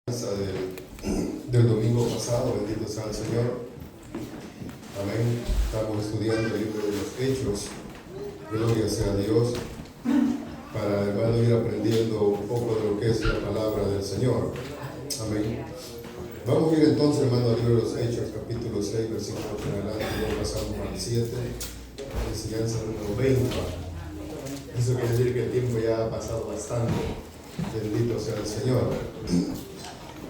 Del domingo pasado, bendito sea el Señor. Amén. Estamos estudiando el libro de los Hechos. Gloria sea a Dios. Para, hermano, ir aprendiendo un poco de lo que es la palabra del Señor. Amén. Vamos a ir entonces, hermano, al libro de los Hechos, capítulo 6, versículo 8 en adelante. Luego pasamos al 7, enseñanza número 20. Eso quiere decir que el tiempo ya ha pasado bastante. Bendito sea el Señor.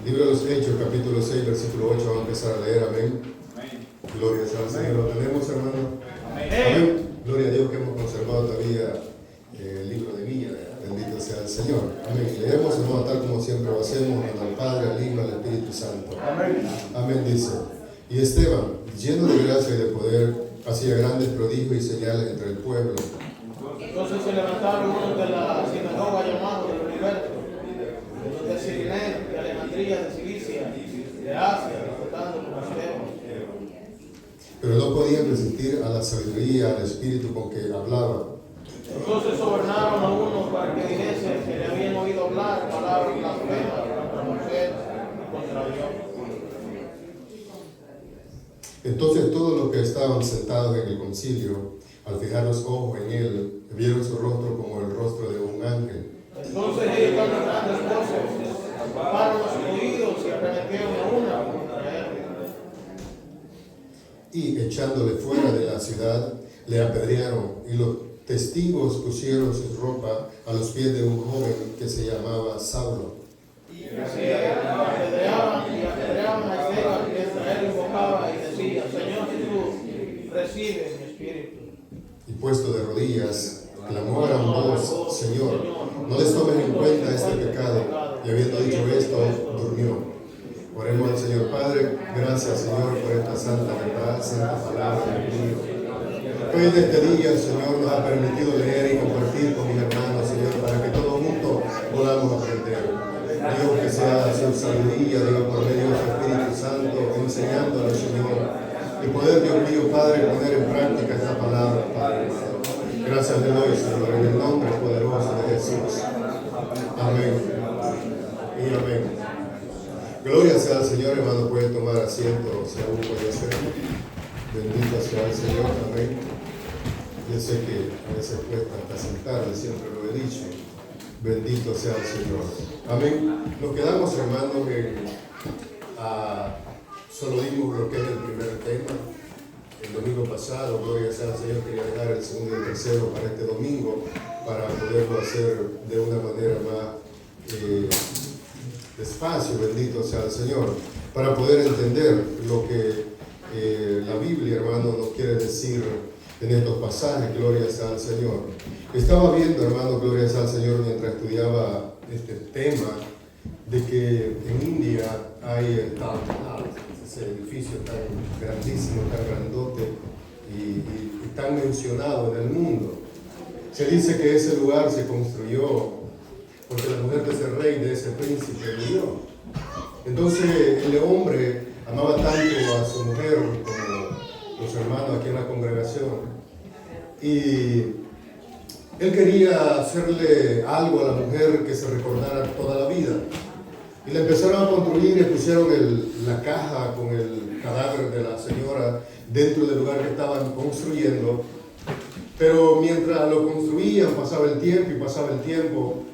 Libro de los Hechos, capítulo 6, versículo 8, vamos a empezar a leer, amén. Gloria sea al Señor. ¿Lo tenemos, hermano? Amén. Gloria a Dios que hemos conservado todavía el libro de Villa. Bendito sea el Señor. Amén. Leemos, hermano, tal como siempre lo hacemos, en el Padre, al Hijo, al Espíritu Santo. Amén. Amén, dice. Y Esteban, lleno de gracia y de poder, hacía grandes prodigios y señales entre el pueblo. Entonces se levantaron unos de la sinagoga llamados de los libertos, los de Cirené, de Alejandría, de Cilicia, de Asia, disputando con Esteban. Pero no podían resistir a la sabiduría, al espíritu con que hablaba. Entonces sobornaron a unos para que dijesen que le habían oído hablar palabras blasfemas contra Moisés y contra Dios. Entonces todos los que estaban sentados en el concilio, al fijar los ojos en él, vieron su rostro como el rostro de un ángel. Entonces ellos con grandes voces taparon los oídos y arremetieron a una contra él. Y echándole fuera de la ciudad, le apedrearon, y los testigos pusieron su ropa a los pies de un joven que se llamaba Saulo. Y así apedreaban a Esteban, mientras él invocaba y decía: Señor Jesús, recibe mi espíritu. Y puesto de rodillas, clamó a gran voz: Señor, no les tomes en cuenta este pecado. Y habiendo dicho esto, durmió. Oremos al Señor. Padre, gracias, Señor, por esta santa verdad, santa palabra de Dios. Hoy en este día, Señor, nos ha permitido leer y compartir con mis hermanos, Señor, para que todos juntos podamos aprender. Dios, que sea su sabiduría, Dios, por medio de su Espíritu Santo, enseñándonos, Señor, y poder, Dios mío, Padre, poner en práctica esta palabra, Padre. Gracias le doy, Señor, en el nombre poderoso de Jesús. Amén. Y amén. Gloria sea al Señor, hermano, puede tomar asiento, si aún puede ser. Bendito sea el Señor, amén. Yo sé que a veces cuesta hasta sentarme, siempre lo he dicho. Bendito sea el Señor. Amén. Nos quedamos, hermanos, solo dimos lo que es el primer tema. El domingo pasado, gloria sea al Señor, quería dejar el segundo y el tercero para este domingo, para poderlo hacer de una manera más despacio, bendito sea el Señor, para poder entender lo que la Biblia, hermano, nos quiere decir en estos pasajes. Gloria sea al Señor. Estaba viendo, hermano, gloria sea al Señor, mientras estudiaba este tema, de que en India hay el Taj Mahal, ese edificio tan grandísimo, tan grandote y tan mencionado en el mundo. Se dice que ese lugar se construyó porque la mujer de ese rey, de ese príncipe, murió. Entonces el hombre amaba tanto a su mujer como los hermanos aquí en la congregación, y él quería hacerle algo a la mujer que se recordara toda la vida. Y le empezaron a construir y pusieron la caja con el cadáver de la señora dentro del lugar que estaban construyendo. Pero mientras lo construían, pasaba el tiempo,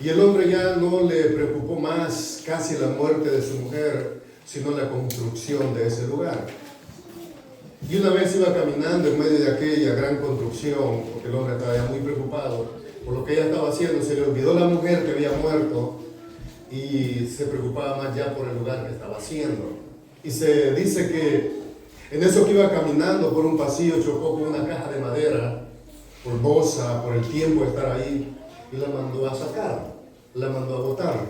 y el hombre ya no le preocupó más casi la muerte de su mujer, sino la construcción de ese lugar. Y una vez iba caminando en medio de aquella gran construcción, porque el hombre estaba ya muy preocupado por lo que ella estaba haciendo, se le olvidó la mujer que había muerto y se preocupaba más ya por el lugar que estaba haciendo. Y se dice que en eso que iba caminando por un pasillo chocó con una caja de madera, polvosa por el tiempo de estar ahí, y la mandó a sacar, la mandó a botar.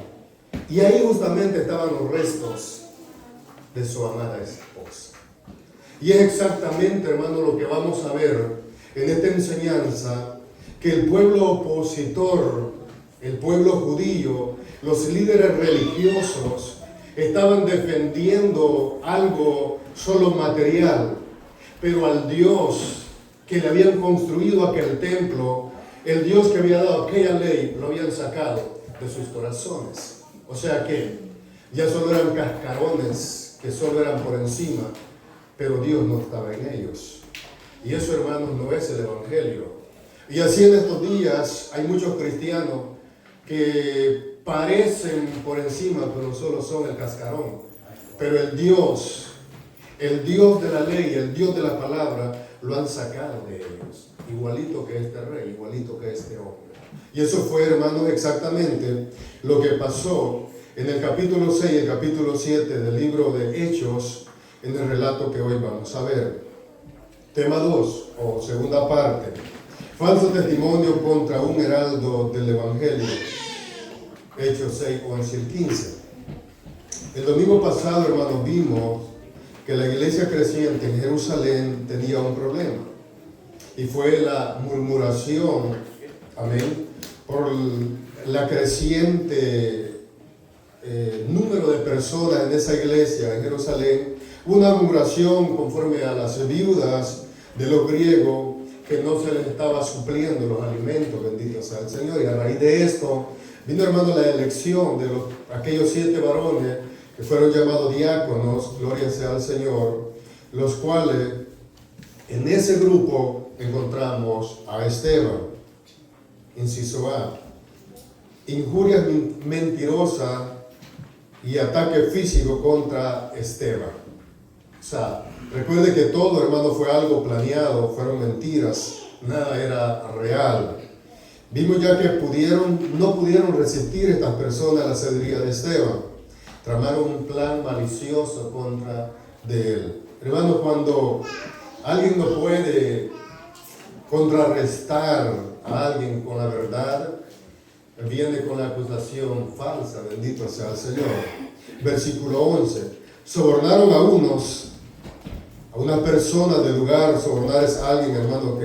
Y ahí justamente estaban los restos de su amada esposa. Y es exactamente, hermano, lo que vamos a ver en esta enseñanza, que el pueblo opositor, el pueblo judío, los líderes religiosos, estaban defendiendo algo solo material, pero al Dios que le habían construido aquel templo, el Dios que había dado aquella ley, lo habían sacado de sus corazones. O sea que Ya solo eran cascarones que solo eran por encima, pero Dios no estaba en ellos. Y eso, hermanos, no es el Evangelio. Y así en estos días hay muchos cristianos que parecen por encima, pero solo son el cascarón. Pero el Dios de la ley, el Dios de la palabra, lo han sacado de ellos. Igualito que este rey, igualito que este hombre. Y eso fue, hermanos, exactamente lo que pasó en el capítulo 6 y el capítulo 7 del libro de Hechos, en el relato que hoy vamos a ver. Tema 2, o segunda parte. Falso testimonio contra un heraldo del Evangelio. Hechos 6, 11 y 15. El domingo pasado, hermanos, vimos que la iglesia creciente en Jerusalén tenía un problema. Y fue la murmuración, amén, por la creciente número de personas en esa iglesia en Jerusalén. Una murmuración conforme a las viudas de los griegos, que no se les estaba supliendo los alimentos, bendito sea el Señor. Y a raíz de esto vino, hermano, la elección de aquellos 7 varones que fueron llamados diáconos, gloria sea al Señor, los cuales en ese grupo encontramos a Esteban. Inciso A: injurias mentirosas y ataque físico contra Esteban. O sea, recuerde que todo, hermano, fue algo planeado, fueron mentiras, nada era real. Vimos ya que no pudieron resistir estas personas a la sabiduría de Esteban. Tramaron un plan malicioso contra de él. Hermano, cuando alguien no puede contrarrestar a alguien con la verdad, viene con la acusación falsa, bendito sea el Señor. Versículo 11: sobornaron a una persona del lugar. Sobornar es alguien, hermano,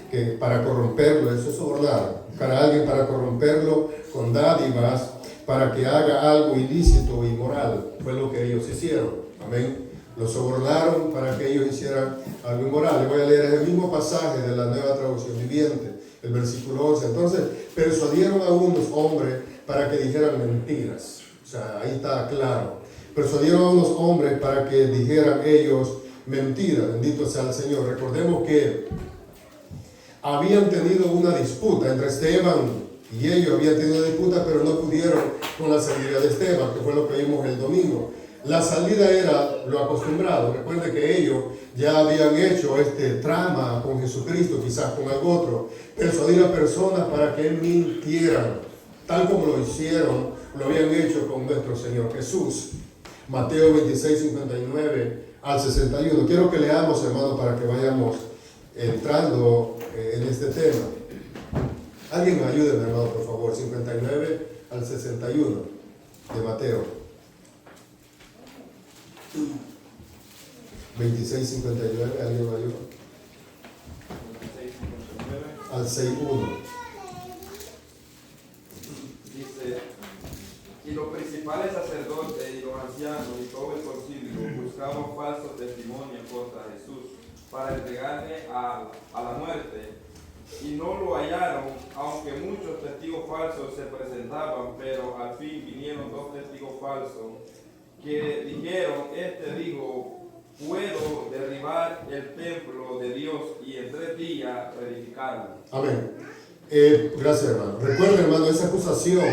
que para corromperlo, eso es sobornar. Para alguien, para corromperlo con dádivas, para que haga algo ilícito e inmoral. Fue lo que ellos hicieron. Amén. Los sobornaron para que ellos hicieran algo inmoral. Le voy a leer el mismo pasaje de la Nueva Traducción Viviente, el versículo 11. Entonces, persuadieron a unos hombres para que dijeran mentiras. O sea, ahí está claro. Persuadieron a unos hombres para que dijeran ellos mentiras. Bendito sea el Señor. Recordemos que habían tenido una disputa entre Esteban y ellos. Habían tenido una disputa, pero no pudieron con la salida de Esteban, que fue lo que vimos el domingo. La salida era lo acostumbrado. Recuerde que ellos ya habían hecho trama con Jesucristo, quizás con algo otro, persuadir a personas para que mintieran, tal como lo hicieron, lo habían hecho con nuestro Señor Jesús. Mateo 26, 59 al 61. Quiero que leamos, hermano, para que vayamos entrando en este tema. Alguien me ayude, hermano, por favor. 59 al 61 de Mateo. 26, 59, ¿alguien me ayuda? Al 6.1. Dice: y los principales sacerdotes y los ancianos y todo el concilio buscaban falsos testimonios contra Jesús para entregarle a la muerte, y no lo hallaron, aunque muchos testigos falsos se presentaban. Pero al fin vinieron 2 testigos falsos que dijeron: este dijo, puedo derribar el templo de Dios y en 3 días reedificarlo. Amén. Gracias, hermano. Recuerda, hermano, esa acusación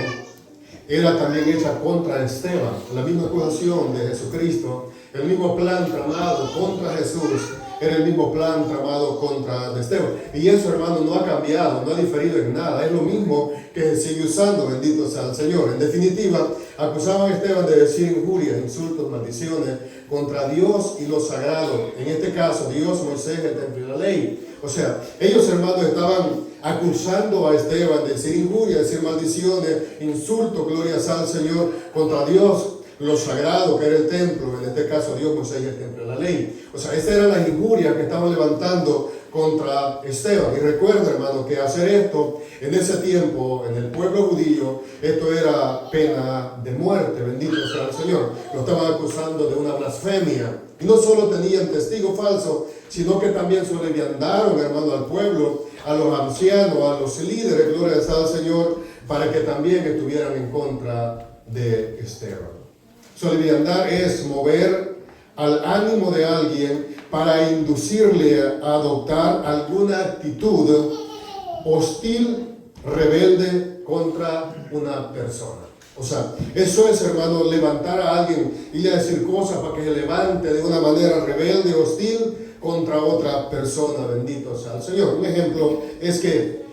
era también hecha contra Esteban. La misma acusación de Jesucristo, el mismo plan tramado contra Jesús, era el mismo plan tramado contra Esteban. Y eso, hermano, no ha cambiado, no ha diferido en nada. Es lo mismo que se sigue usando, bendito sea el Señor. En definitiva, acusaban a Esteban de decir injurias, insultos, maldiciones contra Dios y lo sagrado. En este caso, Dios, Moisés, el templo y la ley. O sea, ellos, hermanos, estaban acusando a Esteban de decir injurias, decir maldiciones, insultos, gloria sea al Señor, contra Dios, lo sagrado que era el templo, en este caso Dios, Moisés y el templo de la ley. O sea, estas eran las injurias que estaban levantando contra Esteban. Y recuerda, hermano, que hacer esto en ese tiempo, en el pueblo judío, esto era pena de muerte, bendito sea el Señor. Lo estaban acusando de una blasfemia. Y no solo tenían testigos falsos, sino que también se leviandaron, hermano, al pueblo, a los ancianos, a los líderes, gloria sea al Señor, para que también estuvieran en contra de Esteban. Soliviandad es mover al ánimo de alguien para inducirle a adoptar alguna actitud hostil, rebelde contra una persona. O sea, eso es, hermano, levantar a alguien y decir cosas para que se levante de una manera rebelde, hostil contra otra persona. Bendito sea el Señor. Un ejemplo es que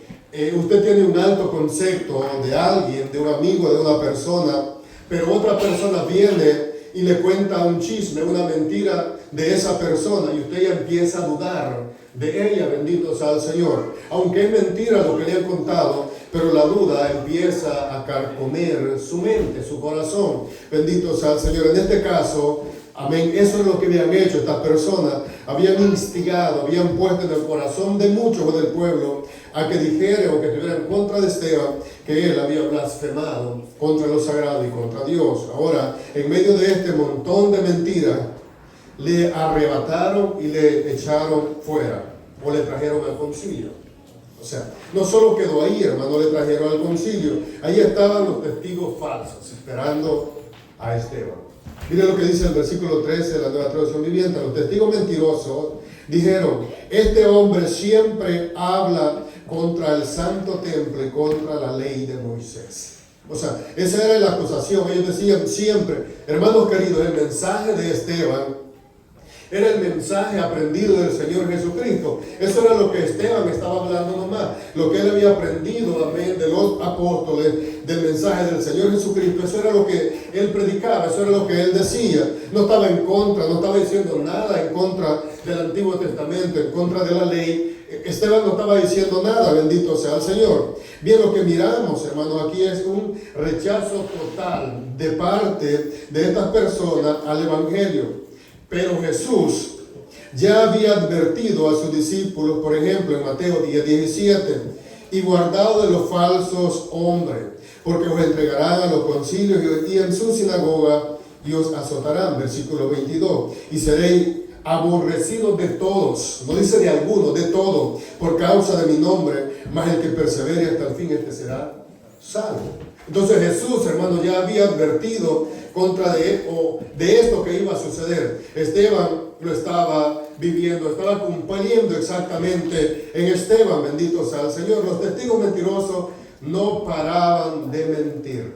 usted tiene un alto concepto de alguien, de un amigo, de una persona, pero otra persona viene y le cuenta un chisme, una mentira de esa persona, y usted ya empieza a dudar de ella. Bendito sea el Señor. Aunque es mentira lo que le han contado, pero la duda empieza a carcomer su mente, su corazón. Bendito sea el Señor. En este caso, amén, eso es lo que habían hecho estas personas. Habían instigado, habían puesto en el corazón de muchos del pueblo a que dijera o que tuvieran contra de Esteban que él había blasfemado contra lo sagrado y contra Dios. Ahora, en medio de este montón de mentiras, le arrebataron y le echaron fuera, o le trajeron al concilio. O sea, no solo quedó ahí, hermano, le trajeron al concilio. Ahí estaban los testigos falsos, esperando a Esteban. Mire lo que dice el versículo 13 de la Nueva Traducción Viviente. Los testigos mentirosos dijeron: este hombre siempre habla contra el santo templo y contra la ley de Moisés. O sea, esa era la acusación. Ellos decían siempre, hermanos queridos, el mensaje de Esteban era el mensaje aprendido del Señor Jesucristo. Eso era lo que Esteban estaba hablando nomás. Lo que él había aprendido, amén, de los apóstoles, del mensaje del Señor Jesucristo. Eso era lo que él predicaba, eso era lo que él decía. No estaba en contra, no estaba diciendo nada en contra del Antiguo Testamento, en contra de la ley. Esteban no estaba diciendo nada, bendito sea el Señor. Bien, lo que miramos, hermanos, aquí es un rechazo total de parte de estas personas al Evangelio. Pero Jesús ya había advertido a sus discípulos, por ejemplo, en Mateo 10:17, y guardado de los falsos hombres, porque os entregarán a los concilios y en su sinagoga y os azotarán, versículo 22, y seréis aborrecidos de todos, no dice de algunos, de todos, por causa de mi nombre, mas el que persevere hasta el fin, este será salvo. Entonces Jesús, hermano, ya había advertido contra de esto que iba a suceder. Esteban lo estaba viviendo, estaba cumpliendo exactamente en Esteban, bendito sea el Señor. Los testigos mentirosos no paraban de mentir.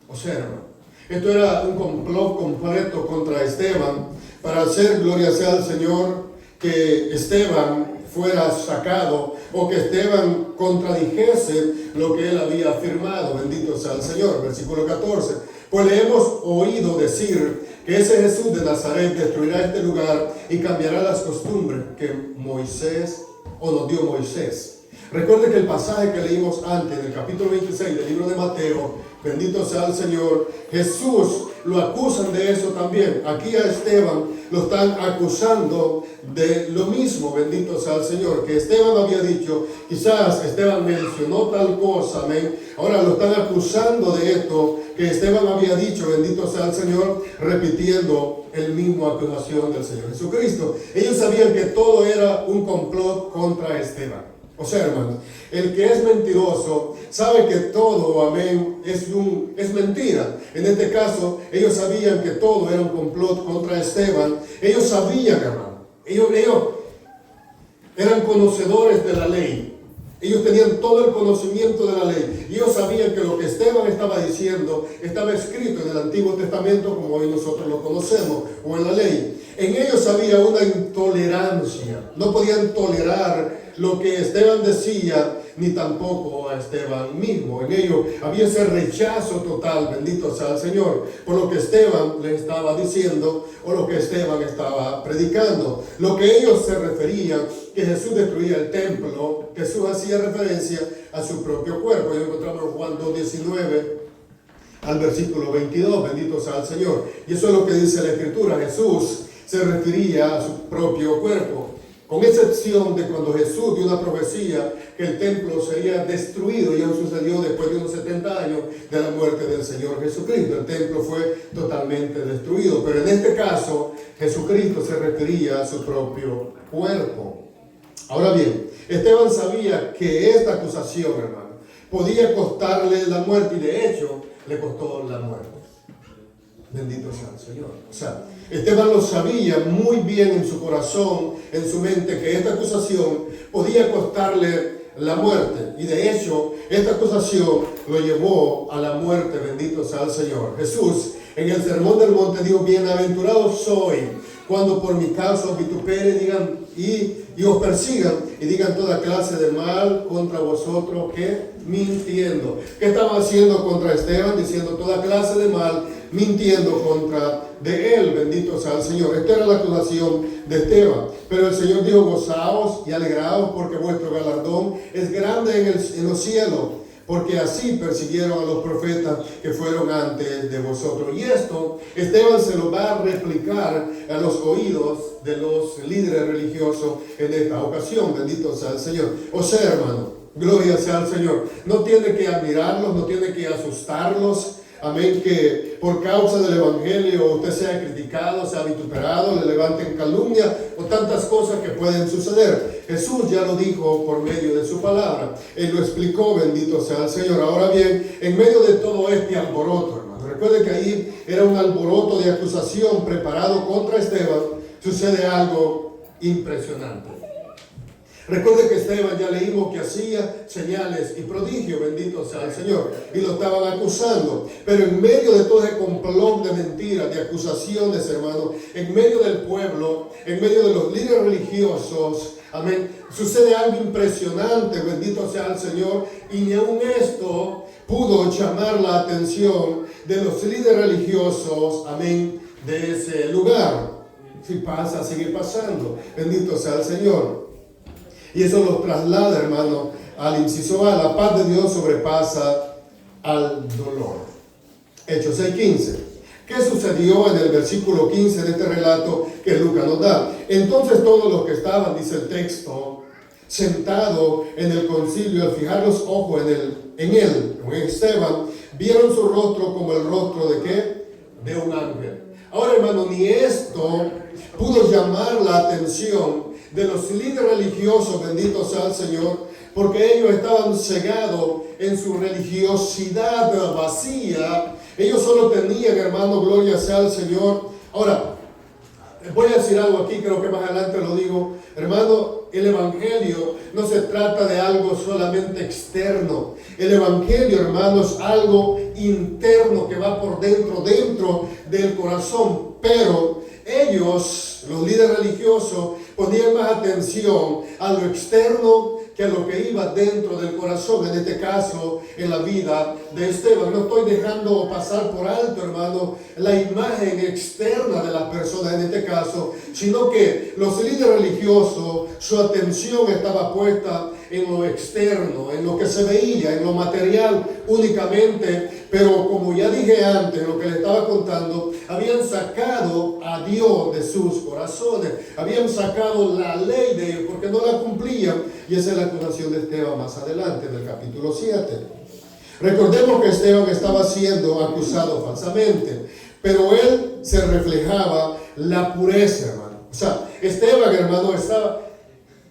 Observa, esto era un complot completo contra Esteban para hacer, gloria sea al Señor, que Esteban fuera sacado o que Esteban contradijese lo que él había afirmado. Bendito sea el Señor. Versículo 14. Pues le hemos oído decir que ese Jesús de Nazaret destruirá este lugar y cambiará las costumbres que Moisés o nos dio Moisés. Recuerde que el pasaje que leímos antes, en el capítulo 26 del libro de Mateo, bendito sea el Señor, Jesús lo acusan de eso también. Aquí a Esteban lo están acusando de lo mismo, bendito sea el Señor, que Esteban había dicho. Quizás Esteban mencionó tal cosa, amén. Ahora lo están acusando de esto que Esteban había dicho, bendito sea el Señor, repitiendo el mismo acusación del Señor Jesucristo. Ellos sabían que todo era un complot contra Esteban. O sea, hermanos, el que es mentiroso sabe que todo, amén, es mentira. En este caso, ellos sabían que todo era un complot contra Esteban. Ellos sabían, hermano, ellos eran conocedores de la ley. Ellos tenían todo el conocimiento de la ley. Ellos sabían que lo que Esteban estaba diciendo estaba escrito en el Antiguo Testamento, como hoy nosotros lo conocemos, o en la ley. En ellos había una intolerancia. No podían tolerar lo que Esteban decía, ni tampoco a Esteban mismo. En ellos había ese rechazo total, bendito sea el Señor, por lo que Esteban le estaba diciendo o lo que Esteban estaba predicando. Lo que ellos se referían, que Jesús destruía el templo, Jesús hacía referencia a su propio cuerpo. Y encontramos en Juan 2:19 al versículo 22, bendito sea el Señor. Y eso es lo que dice la Escritura. Jesús se refería a su propio cuerpo, con excepción de cuando Jesús dio una profecía que el templo sería destruido. Y eso sucedió después de unos 70 años de la muerte del Señor Jesucristo. El templo fue totalmente destruido. Pero en este caso, Jesucristo se refería a su propio cuerpo. Ahora bien, Esteban sabía que esta acusación, hermano, podía costarle la muerte, y de hecho le costó la muerte. Bendito sea el Señor. O sea, Esteban lo sabía muy bien en su corazón, en su mente, que esta acusación podía costarle la muerte. Y de hecho, esta acusación lo llevó a la muerte. Bendito sea el Señor. Jesús, en el Sermón del Monte, dijo: bienaventurado soy cuando por mi causa os vituperen, digan, y os persigan y digan toda clase de mal contra vosotros, que mintiendo. ¿Qué estaban haciendo contra Esteban? Diciendo toda clase de mal, mintiendo contra de él. Bendito sea el Señor. Esta era la acusación de Esteban. Pero el Señor dijo: gozaos y alegraos, porque vuestro galardón es grande en los cielos, porque así persiguieron a los profetas que fueron antes de vosotros. Y esto Esteban se lo va a replicar a los oídos de los líderes religiosos en esta ocasión. Bendito sea el Señor. O sea, hermano, gloria sea al Señor. No tiene que admirarlos, no tiene que asustarlos. Amén, que por causa del Evangelio usted sea criticado, sea vituperado, le levanten calumnia o tantas cosas que pueden suceder. Jesús ya lo dijo por medio de su palabra. Él lo explicó, bendito sea el Señor. Ahora bien, en medio de todo este alboroto, hermano, recuerde que ahí era un alboroto de acusación preparado contra Esteban, sucede algo impresionante. Recuerde que Esteban, ya leímos que hacía señales y prodigios, bendito sea el Señor, y lo estaban acusando. Pero en medio de todo ese complot de mentiras, de acusaciones, hermano, en medio del pueblo, en medio de los líderes religiosos, amén, sucede algo impresionante, bendito sea el Señor, y ni aun esto pudo llamar la atención de los líderes religiosos, amén, de ese lugar. Si pasa, sigue pasando, bendito sea el Señor. Y eso los traslada, hermano, al inciso A: la paz de Dios sobrepasa al dolor. Hechos 6:15. ¿Qué sucedió en el versículo 15 de este relato que Lucas nos da? Entonces todos los que estaban, dice el texto, sentados en el concilio, al fijar los ojos en Esteban, vieron su rostro como el rostro de ¿qué? De un ángel. Ahora, hermano, ni esto pudo llamar la atención de los líderes religiosos, bendito sea el Señor, porque ellos estaban cegados en su religiosidad vacía. Ellos solo tenían, hermano, gloria sea al Señor. Ahora, voy a decir algo aquí, creo que más adelante lo digo. Hermano, el Evangelio no se trata de algo solamente externo. El Evangelio, hermano, es algo interno que va por dentro del corazón. Pero ellos, los líderes religiosos, ponían más atención a lo externo que a lo que iba dentro del corazón, en este caso, en la vida de Esteban. No estoy dejando pasar por alto, hermano, la imagen externa de las personas en este caso, sino que los líderes religiosos, su atención estaba puesta en lo externo, en lo que se veía, en lo material únicamente. Pero como ya dije antes, lo que le estaba contando, habían sacado a Dios de sus corazones, habían sacado la ley de ellos porque no la cumplían. Y esa es la acusación de Esteban más adelante, en el capítulo 7. Recordemos que Esteban estaba siendo acusado falsamente, pero él se reflejaba la pureza, hermano. O sea, Esteban, hermano, estaba...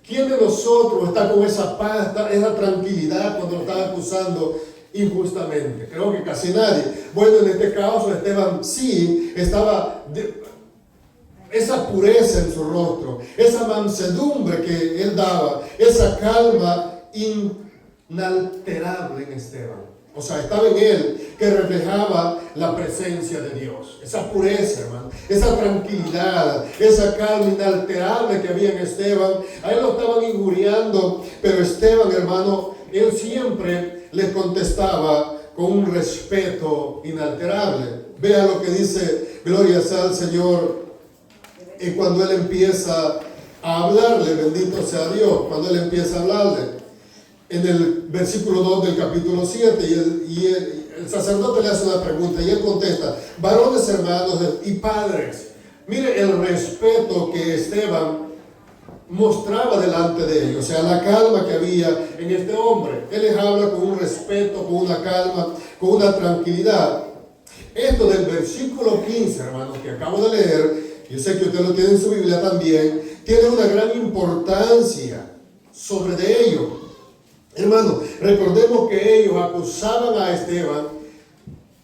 ¿Quién de nosotros está con esa paz, esa tranquilidad cuando lo están acusando injustamente? Creo que casi nadie. Bueno, en este caso Esteban sí estaba esa pureza en su rostro, esa mansedumbre que él daba, esa calma inalterable en Esteban. O sea, estaba en él, que reflejaba la presencia de Dios. Esa pureza, hermano, esa tranquilidad, esa calma inalterable que había en Esteban. A él lo estaban injuriando, pero Esteban, hermano, él siempre les contestaba con un respeto inalterable. Vea lo que dice, gloria sea al Señor, y cuando él empieza a hablarle, bendito sea Dios, cuando él empieza a hablarle. En el versículo 2 del capítulo 7, y el sacerdote le hace una pregunta y él contesta: varones, hermanos y padres. Mire el respeto que Esteban mostraba delante de ellos, o sea, la calma que había en este hombre. Él les habla con un respeto, con una calma, con una tranquilidad. Esto del versículo 15, hermanos, que acabo de leer, yo sé que usted lo tiene en su Biblia también, tiene una gran importancia sobre de ello. Hermano, recordemos que ellos acusaban a Esteban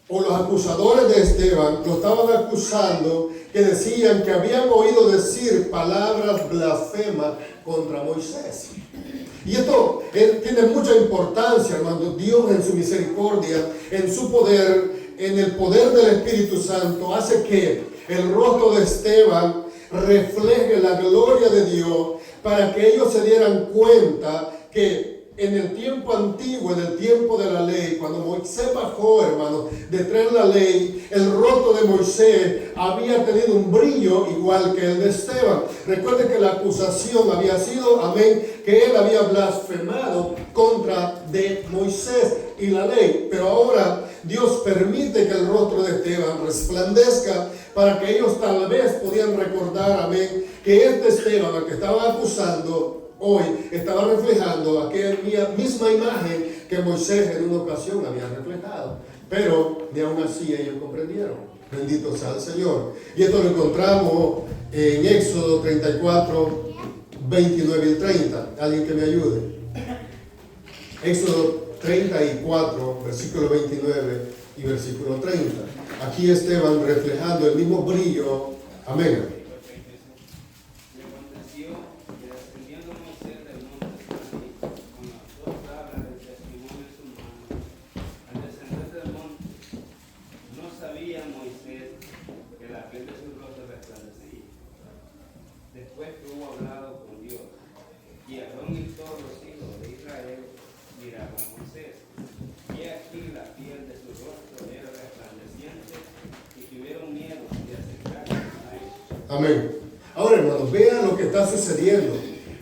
o los acusadores de Esteban lo estaban acusando, que decían que habían oído decir palabras blasfemas contra Moisés. Y esto tiene mucha importancia, hermano. Dios en su misericordia, en su poder, en el poder del Espíritu Santo, hace que el rostro de Esteban refleje la gloria de Dios, para que ellos se dieran cuenta que en el tiempo antiguo, en el tiempo de la ley, cuando Moisés bajó, hermano, de traer la ley, el rostro de Moisés había tenido un brillo igual que el de Esteban. Recuerden que la acusación había sido, amén, que él había blasfemado contra de Moisés y la ley. Pero ahora Dios permite que el rostro de Esteban resplandezca, para que ellos tal vez podían recordar, amén, que este Esteban, al que estaban acusando, hoy estaba reflejando aquella misma imagen que Moisés en una ocasión había reflejado. Pero ni aún así ellos comprendieron. Bendito sea el Señor. Y esto lo encontramos en Éxodo 34, 29 y 30. Alguien que me ayude. Éxodo 34, versículo 29 y versículo 30. Aquí Esteban reflejando el mismo brillo. Amén. Después que hubo hablado con Dios, y Aarón y todos los hijos de Israel miraron a Moisés, y aquí la piel de su rostro era resplandeciente, y tuvieron miedo de acercarse a él. Amén. Ahora, hermanos, vean lo que está sucediendo.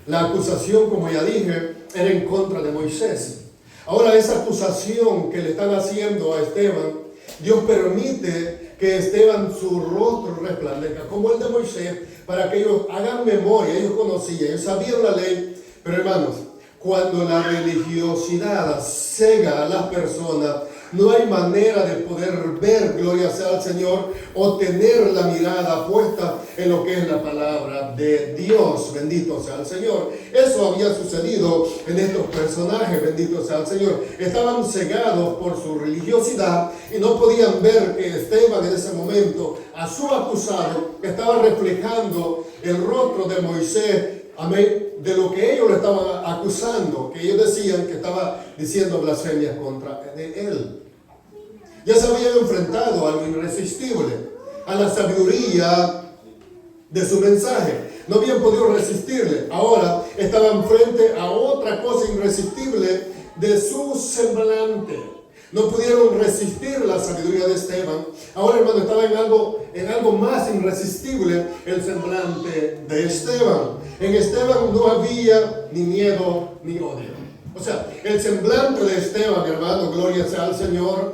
La acusación, como ya dije, era en contra de Moisés. Ahora, esa acusación que le están haciendo a Esteban, Dios permite que Esteban, su rostro resplandezca como el de Moisés, para que ellos hagan memoria. Ellos conocían, ellos sabían la ley. Pero hermanos, cuando la religiosidad cega a las personas, no hay manera de poder ver, gloria sea al Señor, o tener la mirada puesta en lo que es la palabra de Dios. Bendito sea el Señor. Eso había sucedido en estos personajes, bendito sea el Señor. Estaban cegados por su religiosidad y no podían ver que Esteban en ese momento, a su acusado, estaba reflejando el rostro de Moisés, amén, de lo que ellos le estaban acusando, que ellos decían que estaba diciendo blasfemias contra de él. Ya se habían enfrentado a lo irresistible, a la sabiduría de su mensaje. No habían podido resistirle. Ahora estaban frente a otra cosa irresistible de su semblante. No pudieron resistir la sabiduría de Esteban. Ahora, hermano, estaba en algo más irresistible, el semblante de Esteban. En Esteban no había ni miedo ni odio. O sea, el semblante de Esteban, hermano, gloria sea al Señor.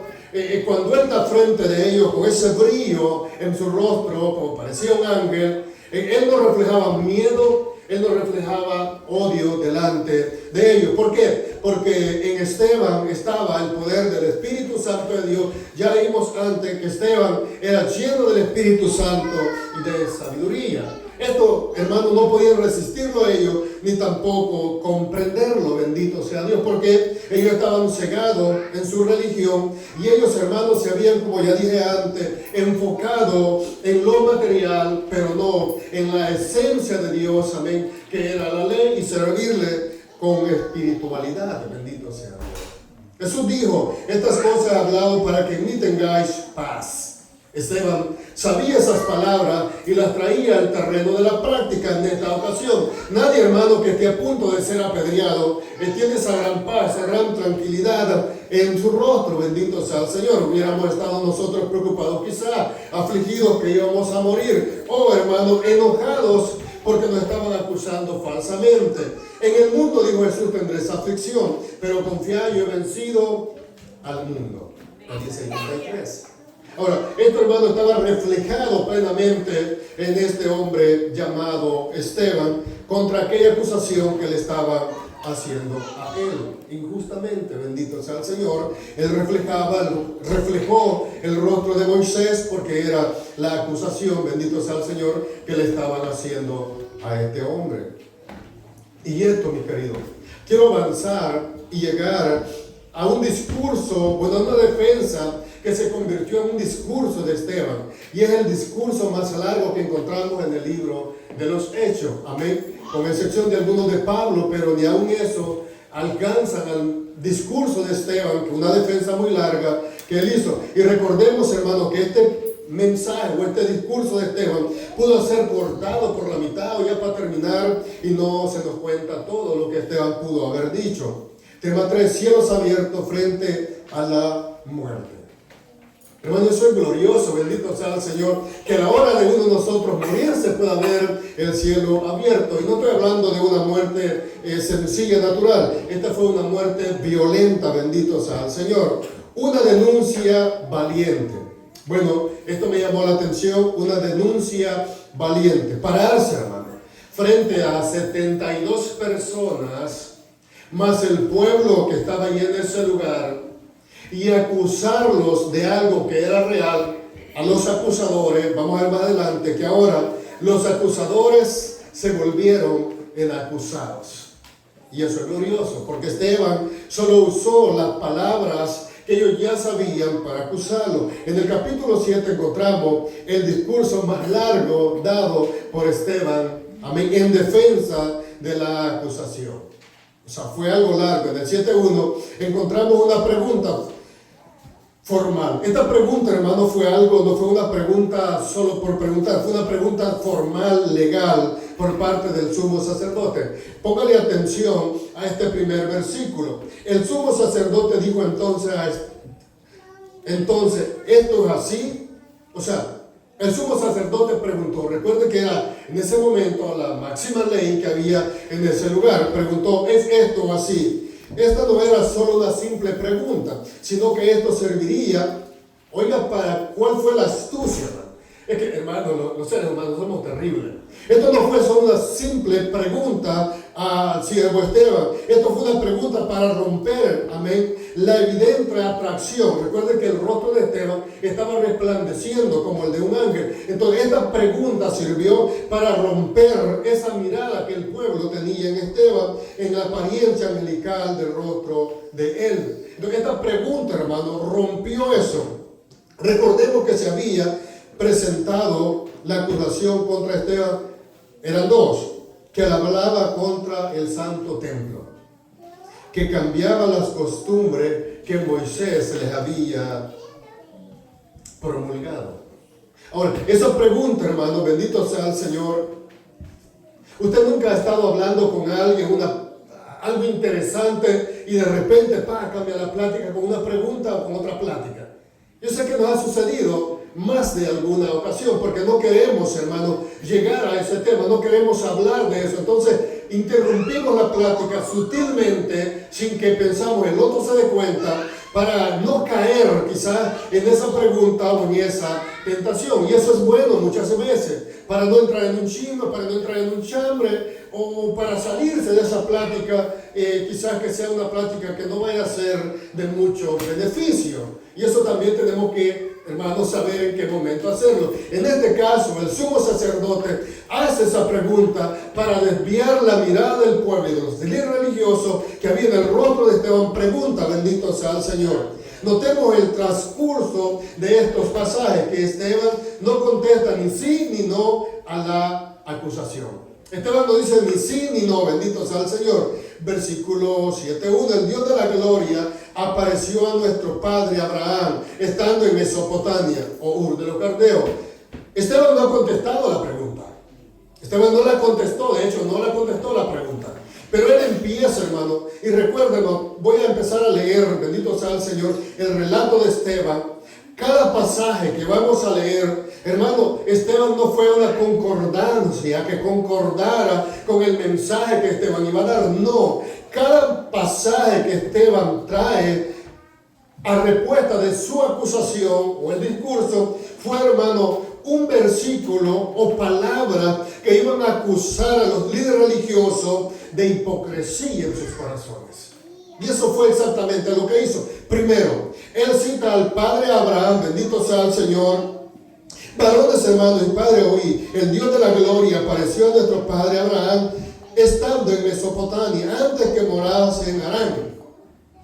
Cuando él está frente de ellos con ese brillo en su rostro, como parecía un ángel, él no reflejaba miedo, él no reflejaba odio delante de ellos. ¿Por qué? Porque en Esteban estaba el poder del Espíritu Santo de Dios. Ya leímos antes que Esteban era lleno del Espíritu Santo y de sabiduría. Esto, hermanos, no podían resistirlo ellos, ni tampoco comprenderlo, bendito sea Dios, porque ellos estaban cegados en su religión y ellos, hermanos, se habían, como ya dije antes, enfocado en lo material, pero no en la esencia de Dios, amén, que era la ley, y servirle con espiritualidad, bendito sea Dios. Jesús dijo, estas cosas he hablado para que en mí tengáis paz. Esteban sabía esas palabras y las traía al terreno de la práctica en esta ocasión. Nadie, hermano, que esté a punto de ser apedreado, tiene esa gran paz, esa gran tranquilidad en su rostro, bendito sea el Señor. Hubiéramos estado nosotros preocupados, quizá afligidos que íbamos a morir, o hermano, enojados porque nos estaban acusando falsamente. En el mundo, dijo Jesús, tendréis aflicción, pero confiad, yo he vencido al mundo. Mateo 6:33. Ahora, esto, hermano, estaba reflejado plenamente en este hombre llamado Esteban contra aquella acusación que le estaba haciendo a él injustamente, bendito sea el Señor. Él reflejó el rostro de Moisés porque era la acusación, bendito sea el Señor, que le estaban haciendo a este hombre. Y esto, mi querido, quiero avanzar y llegar a un discurso, bueno, una defensa que se convirtió en un discurso de Esteban. Y es el discurso más largo que encontramos en el libro de los Hechos. Amén. Con excepción de algunos de Pablo, pero ni aun eso alcanzan al discurso de Esteban, que una defensa muy larga que él hizo. Y recordemos, hermano, que este mensaje o este discurso de Esteban pudo ser cortado por la mitad o ya para terminar, y no se nos cuenta todo lo que Esteban pudo haber dicho. Tema 3, cielos abiertos frente a la muerte. Hermano, eso es glorioso, bendito sea el Señor, que a la hora de uno de nosotros morir se pueda ver el cielo abierto. Y no estoy hablando de una muerte sencilla, natural. Esta fue una muerte violenta, bendito sea el Señor. Una denuncia valiente. Bueno, esto me llamó la atención, una denuncia valiente. Pararse, hermano, frente a 72 personas, más el pueblo que estaba ahí en ese lugar, y acusarlos de algo que era real. A los acusadores, vamos a ver más adelante, que ahora los acusadores se volvieron en acusados. Y eso es glorioso, porque Esteban solo usó las palabras que ellos ya sabían para acusarlo. En el capítulo 7 encontramos el discurso más largo dado por Esteban, amén, en defensa de la acusación. O sea, fue algo largo. En el 7.1 encontramos una pregunta formal. Esta pregunta, hermano, no fue una pregunta solo por preguntar, fue una pregunta formal, legal, por parte del sumo sacerdote. Póngale atención a este primer versículo. El sumo sacerdote dijo entonces, ¿esto es así? O sea, el sumo sacerdote preguntó, recuerde que era en ese momento la máxima ley que había en ese lugar, preguntó, ¿es esto así? Esta no era solo una simple pregunta, sino que esto serviría, oiga, ¿para cuál fue la astucia, hermano? Es que, hermano, los seres humanos somos terribles. Esto no fue solo una simple pregunta al siervo Esteban. Esto fue una pregunta para romper, amén, la evidente atracción. Recuerden que el rostro de Esteban estaba resplandeciendo como el de un ángel. Entonces, esta pregunta sirvió para romper esa mirada que el pueblo tenía en Esteban, en la apariencia angelical del rostro de él. Entonces, esta pregunta, hermano, rompió eso. Recordemos que se había presentado la acusación contra Esteban. Eran dos, que hablaba contra el santo templo, que cambiaba las costumbres que Moisés les había promulgado. Ahora, esa pregunta, hermano, bendito sea el Señor. Usted nunca ha estado hablando con alguien, algo interesante, y de repente, cambia la plática con una pregunta o con otra plática. Yo sé que nos ha sucedido más de alguna ocasión, porque no queremos, hermano, llegar a ese tema, no queremos hablar de eso. Entonces, interrumpimos la plática sutilmente, sin que pensamos el otro se dé cuenta, para no caer quizás en esa pregunta o en esa tentación. Y eso es bueno muchas veces, para no entrar en un chisme, para no entrar en un chambre, o para salirse de esa plática, quizás que sea una plática que no vaya a ser de mucho beneficio. Y eso también tenemos que, hermanos, saber en qué momento hacerlo. En este caso, el sumo sacerdote hace esa pregunta para desviar la mirada del pueblo y de los líderes religiosos que había en el rostro de Esteban. Pregunta, bendito sea el Señor. Notemos el transcurso de estos pasajes, que Esteban no contesta ni sí ni no a la acusación. Esteban no dice ni sí ni no, bendito sea el Señor. Versículo 7.1, el Dios de la gloria apareció a nuestro padre Abraham, estando en Mesopotamia, o Ur de los Caldeos. Esteban no ha contestado la pregunta. Esteban no la contestó, de hecho, no la contestó la pregunta. Pero él empieza, hermano, y recuérdenos, voy a empezar a leer, bendito sea el Señor, el relato de Esteban. Cada pasaje que vamos a leer, hermano, Esteban no fue una concordancia que concordara con el mensaje que Esteban iba a dar. No, cada pasaje que Esteban trae a respuesta de su acusación o el discurso fue, hermano, un versículo o palabra que iban a acusar a los líderes religiosos de hipocresía en sus corazones. Y eso fue exactamente lo que hizo. Primero, él cita al padre Abraham, bendito sea el Señor. Varones, hermanos, y padre, oí, el Dios de la gloria apareció a nuestro padre Abraham estando en Mesopotamia, antes que morase en Harán.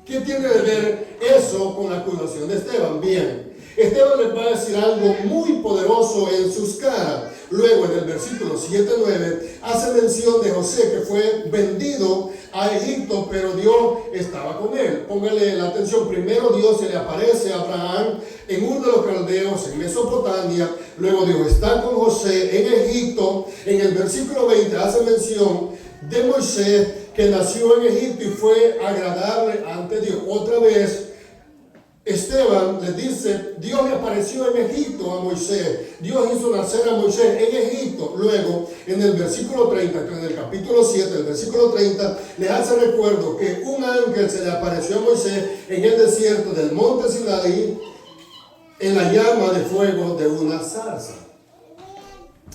¿Qué tiene que ver eso con la acusación de Esteban? Bien, Esteban les va a decir algo muy poderoso en sus caras. Luego en el versículo 7-9 hace mención de José, que fue vendido a Egipto, pero Dios estaba con él. Póngale la atención. Primero Dios se le aparece a Abraham en Ur de los Caldeos, en Mesopotamia. Luego Dios está con José en Egipto. En el versículo 20 hace mención de Moisés, que nació en Egipto y fue agradable ante Dios. Otra vez Esteban les dice, Dios le apareció en Egipto a Moisés. Dios hizo nacer a Moisés en Egipto. Luego, en el versículo 30, en el capítulo 7, el versículo 30, les hace recuerdo que un ángel se le apareció a Moisés en el desierto del monte Sinaí, en la llama de fuego de una zarza.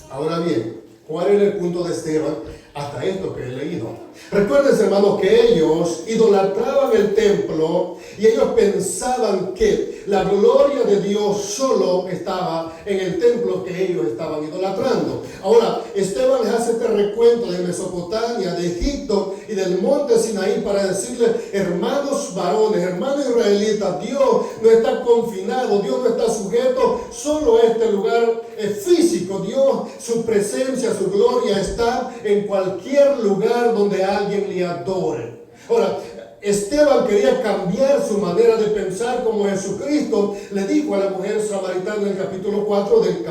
Ahora bien, ¿cuál era el punto de Esteban hasta esto que he leído? Recuerden, hermanos, que ellos idolatraban el templo y ellos pensaban que la gloria de Dios solo estaba en el templo que ellos estaban idolatrando. Ahora, Esteban les hace este recuento de Mesopotamia, de Egipto y del monte Sinaí para decirles, hermanos varones, hermanos israelitas, Dios no está confinado, Dios no está sujeto solo a este lugar físico. Dios, su presencia, su gloria está en cualquier lugar donde alguien le adore. Ahora, Esteban quería cambiar su manera de pensar, como Jesucristo le dijo a la mujer samaritana en el capítulo 4 del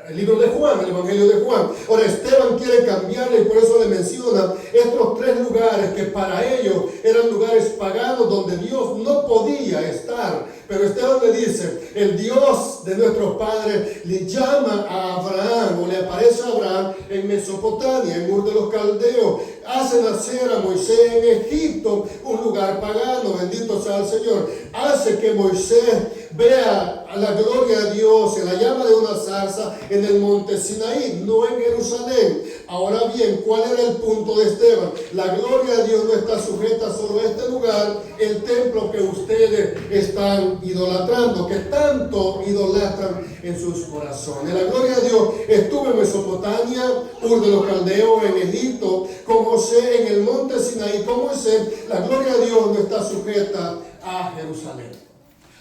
el libro de Juan, el Evangelio de Juan. Ahora, Esteban quiere cambiarle y por eso le menciona estos tres lugares que para ellos eran lugares paganos donde Dios no podía estar. Pero Esteban le dice, el Dios de nuestros padres le llama a Abraham, o le aparece a Abraham en Mesopotamia, en Ur de los Caldeos. Hace nacer a Moisés en Egipto, un lugar pagano, bendito sea el Señor. Hace que Moisés vea a la gloria de Dios en la llama de una zarza en el monte Sinaí, no en Jerusalén. Ahora bien, ¿cuál era el punto de Esteban? La gloria de Dios no está sujeta solo a este lugar, el templo que ustedes están idolatrando, que tanto idolatran en sus corazones. La gloria de Dios estuvo en Mesopotamia, Ur de los Caldeos, en Egipto, con José en el monte Sinaí, con Moisés. La gloria de Dios no está sujeta a Jerusalén.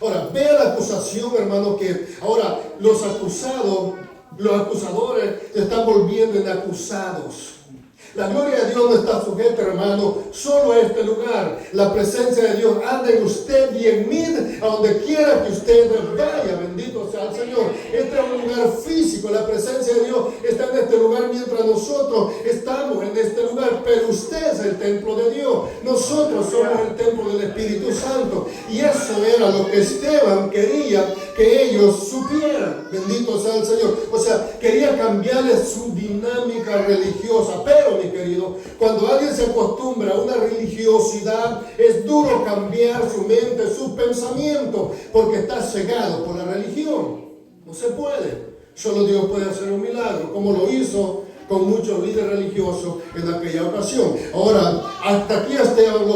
Ahora, vea la acusación, hermano, que ahora los acusadores se están volviendo en acusados. La gloria de Dios no está sujeta, hermano, solo a este lugar. La presencia de Dios anda en usted y en mí, a donde quiera que usted vaya. Bendito sea el Señor. Este es un lugar físico. La presencia de Dios está en este lugar mientras nosotros estamos en este lugar. Pero usted es el templo de Dios. Nosotros somos el templo del Espíritu Santo. Y eso era lo que Esteban quería que ellos supieran. Bendito sea el Señor. O sea, quería cambiarles su dinámica religiosa. Pero, mi querido, cuando alguien se acostumbra a una religiosidad, es duro cambiar su mente, su pensamiento, porque está cegado por la religión. No se puede. Solo Dios puede hacer un milagro, como lo hizo con muchos líderes religiosos en aquella ocasión. Ahora, hasta aquí Esteban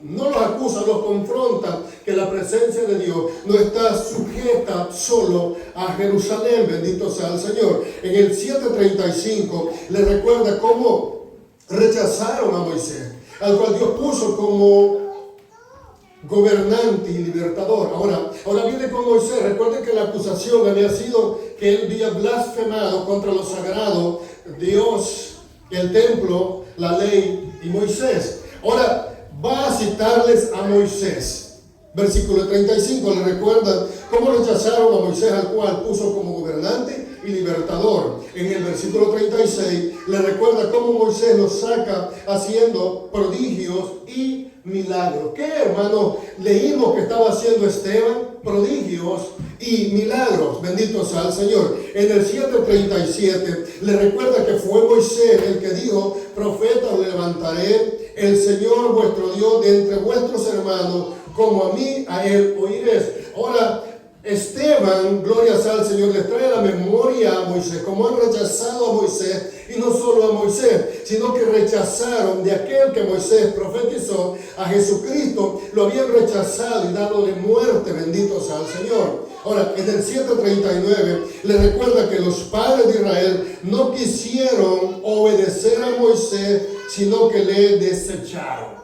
no los acusa, los confronta, que la presencia de Dios no está sujeta solo a Jerusalén. Bendito sea el Señor. En el 7:35 le recuerda cómo rechazaron a Moisés, al cual Dios puso como gobernante y libertador. Ahora viene con Moisés. Recuerden que la acusación había sido que él había blasfemado contra lo sagrado, Dios, el templo, la ley y Moisés. Ahora va a citarles a Moisés. Versículo 35 le recuerda cómo rechazaron a Moisés, al cual puso como gobernante y libertador. En el versículo 36 le recuerda cómo Moisés los saca haciendo prodigios y milagros. ¿Qué, hermano, leímos que estaba haciendo Esteban? Prodigios y milagros. Bendito sea el Señor. En el 7:37 le recuerda que fue Moisés el que dijo: profeta os levantaré, el Señor vuestro Dios de entre vuestros hermanos, como a mí, a él oiréis. Ahora, Esteban, gloria sea al Señor, les trae a la memoria a Moisés, como han rechazado a Moisés, y no solo a Moisés, sino que rechazaron de aquel que Moisés profetizó, a Jesucristo, lo habían rechazado y dándole muerte. Bendito sea el Señor. Ahora, en el 7:39 le recuerda que los padres de Israel no quisieron obedecer a Moisés, sino que le desecharon.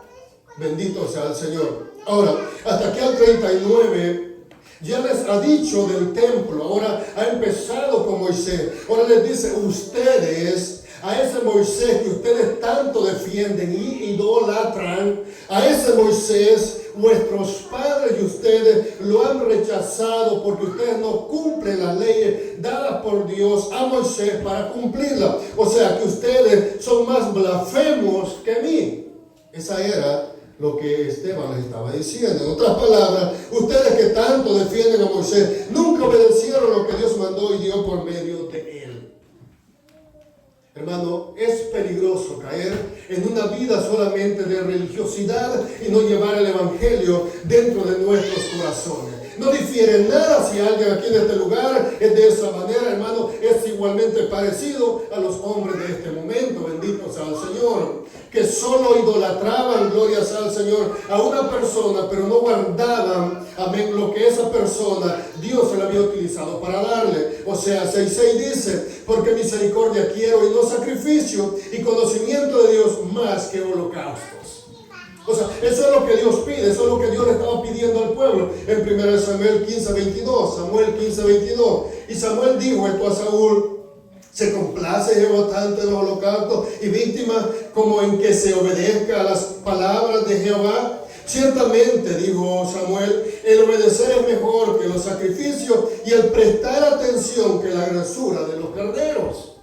Bendito sea el Señor. Ahora, hasta aquí al 39 Ya les ha dicho del templo, ahora ha empezado con Moisés. Ahora les dice, ustedes, a ese Moisés que ustedes tanto defienden y idolatran, a ese Moisés, vuestros padres y ustedes lo han rechazado porque ustedes no cumplen las leyes dadas por Dios a Moisés para cumplirlas. O sea que ustedes son más blasfemos que mí. Esa era lo que Esteban les estaba diciendo. En otras palabras, ustedes que tanto defienden a Moisés, nunca obedecieron lo que Dios mandó y dio por medio de él. Hermano, es peligroso caer en una vida solamente de religiosidad y no llevar el evangelio dentro de nuestros corazones. No difiere nada si alguien aquí en este lugar es de esa manera, hermano, es igualmente parecido a los hombres de este momento, bendito sea el Señor, que solo idolatraban, gloria sea al Señor, a una persona, pero no guardaban, amén, lo que esa persona, Dios se la había utilizado para darle. O sea, 6:6 dice, porque misericordia quiero y no sacrificio, y conocimiento de Dios más que holocaustos. O sea, eso es lo que Dios pide, eso es lo que Dios le estaba pidiendo al pueblo. En 1 Samuel 15:22, Samuel 15:22. Y Samuel dijo esto a Saúl: se complace Jehová tanto en los holocaustos y víctimas como en que se obedezca a las palabras de Jehová. Ciertamente, dijo Samuel, el obedecer es mejor que los sacrificios y el prestar atención que la grasura de los carneros.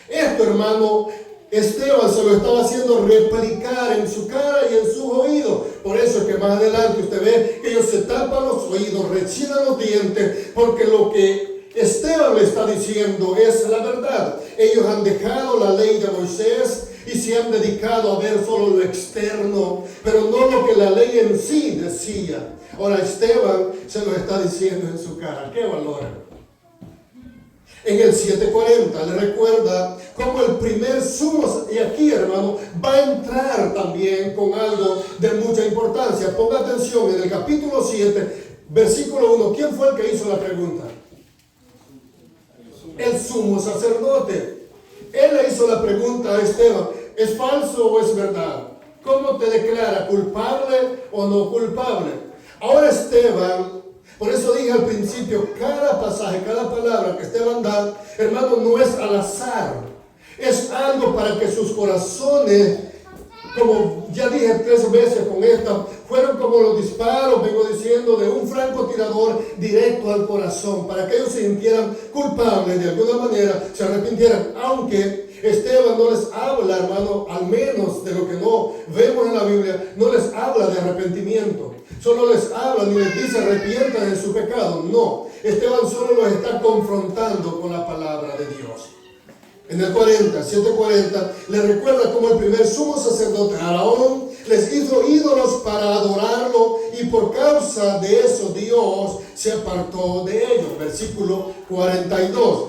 Esto, hermano, Esteban se lo estaba haciendo replicar en su cara y en sus oídos. Por eso es que más adelante usted ve que ellos se tapan los oídos, rechinan los dientes, porque lo que Esteban le está diciendo es la verdad. Ellos han dejado la ley de Moisés y se han dedicado a ver solo lo externo, pero no lo que la ley en sí decía. Ahora Esteban se lo está diciendo en su cara. ¿Qué valora? En el 7:40 le recuerda cómo el primer sumo, y aquí, hermano, va a entrar también con algo de mucha importancia. Ponga atención, en el capítulo 7, versículo 1, ¿quién fue el que hizo la pregunta? El sumo sacerdote. Él le hizo la pregunta a Esteban: ¿es falso o es verdad? ¿Cómo te declara, culpable o no culpable? Ahora Esteban, por eso dije al principio, cada pasaje, cada palabra que Esteban da, hermano, no es al azar. Es algo para que sus corazones, como ya dije 3 veces con esta, fueron como los disparos, vengo diciendo, de un francotirador directo al corazón, para que ellos se sintieran culpables de alguna manera, se arrepintieran. Aunque Esteban no les habla, hermano, al menos de lo que no vemos en la Biblia, no les habla de arrepentimiento. Solo les habla ni les dice arrepientan de su pecado. No, Esteban solo los está confrontando con la palabra de Dios. En el 7:40, le recuerda cómo el primer sumo sacerdote, Aarón, les hizo ídolos para adorarlo y por causa de eso Dios se apartó de ellos. Versículo 42.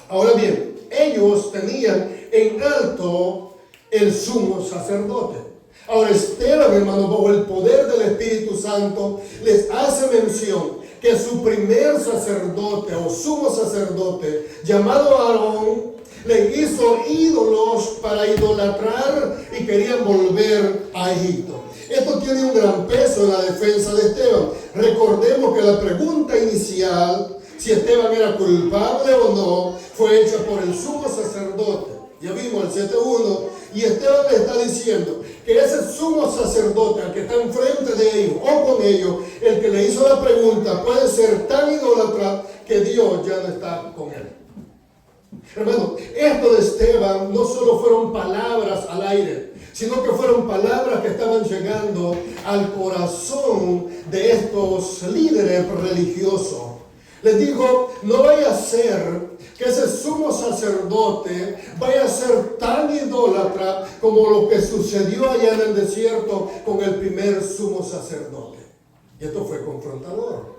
Ahora bien, ellos tenían en alto el sumo sacerdote. Ahora Esteban, hermano, bajo el poder del Espíritu Santo, les hace mención que su primer sacerdote o sumo sacerdote, llamado Aarón, le hizo ídolos para idolatrar y querían volver a Egipto. Esto tiene un gran peso en la defensa de Esteban. Recordemos que la pregunta inicial, si Esteban era culpable o no, fue hecha por el sumo sacerdote. Ya vimos el 7:1, y Esteban le está diciendo que ese sumo sacerdote, al que está enfrente de ellos o con ellos, el que le hizo la pregunta, puede ser tan idólatra que Dios ya no está con él. Hermano, esto de Esteban no solo fueron palabras al aire, sino que fueron palabras que estaban llegando al corazón de estos líderes religiosos. Les digo, no vaya a ser que ese sumo sacerdote vaya a ser tan idólatra como lo que sucedió allá en el desierto con el primer sumo sacerdote. Y esto fue confrontador.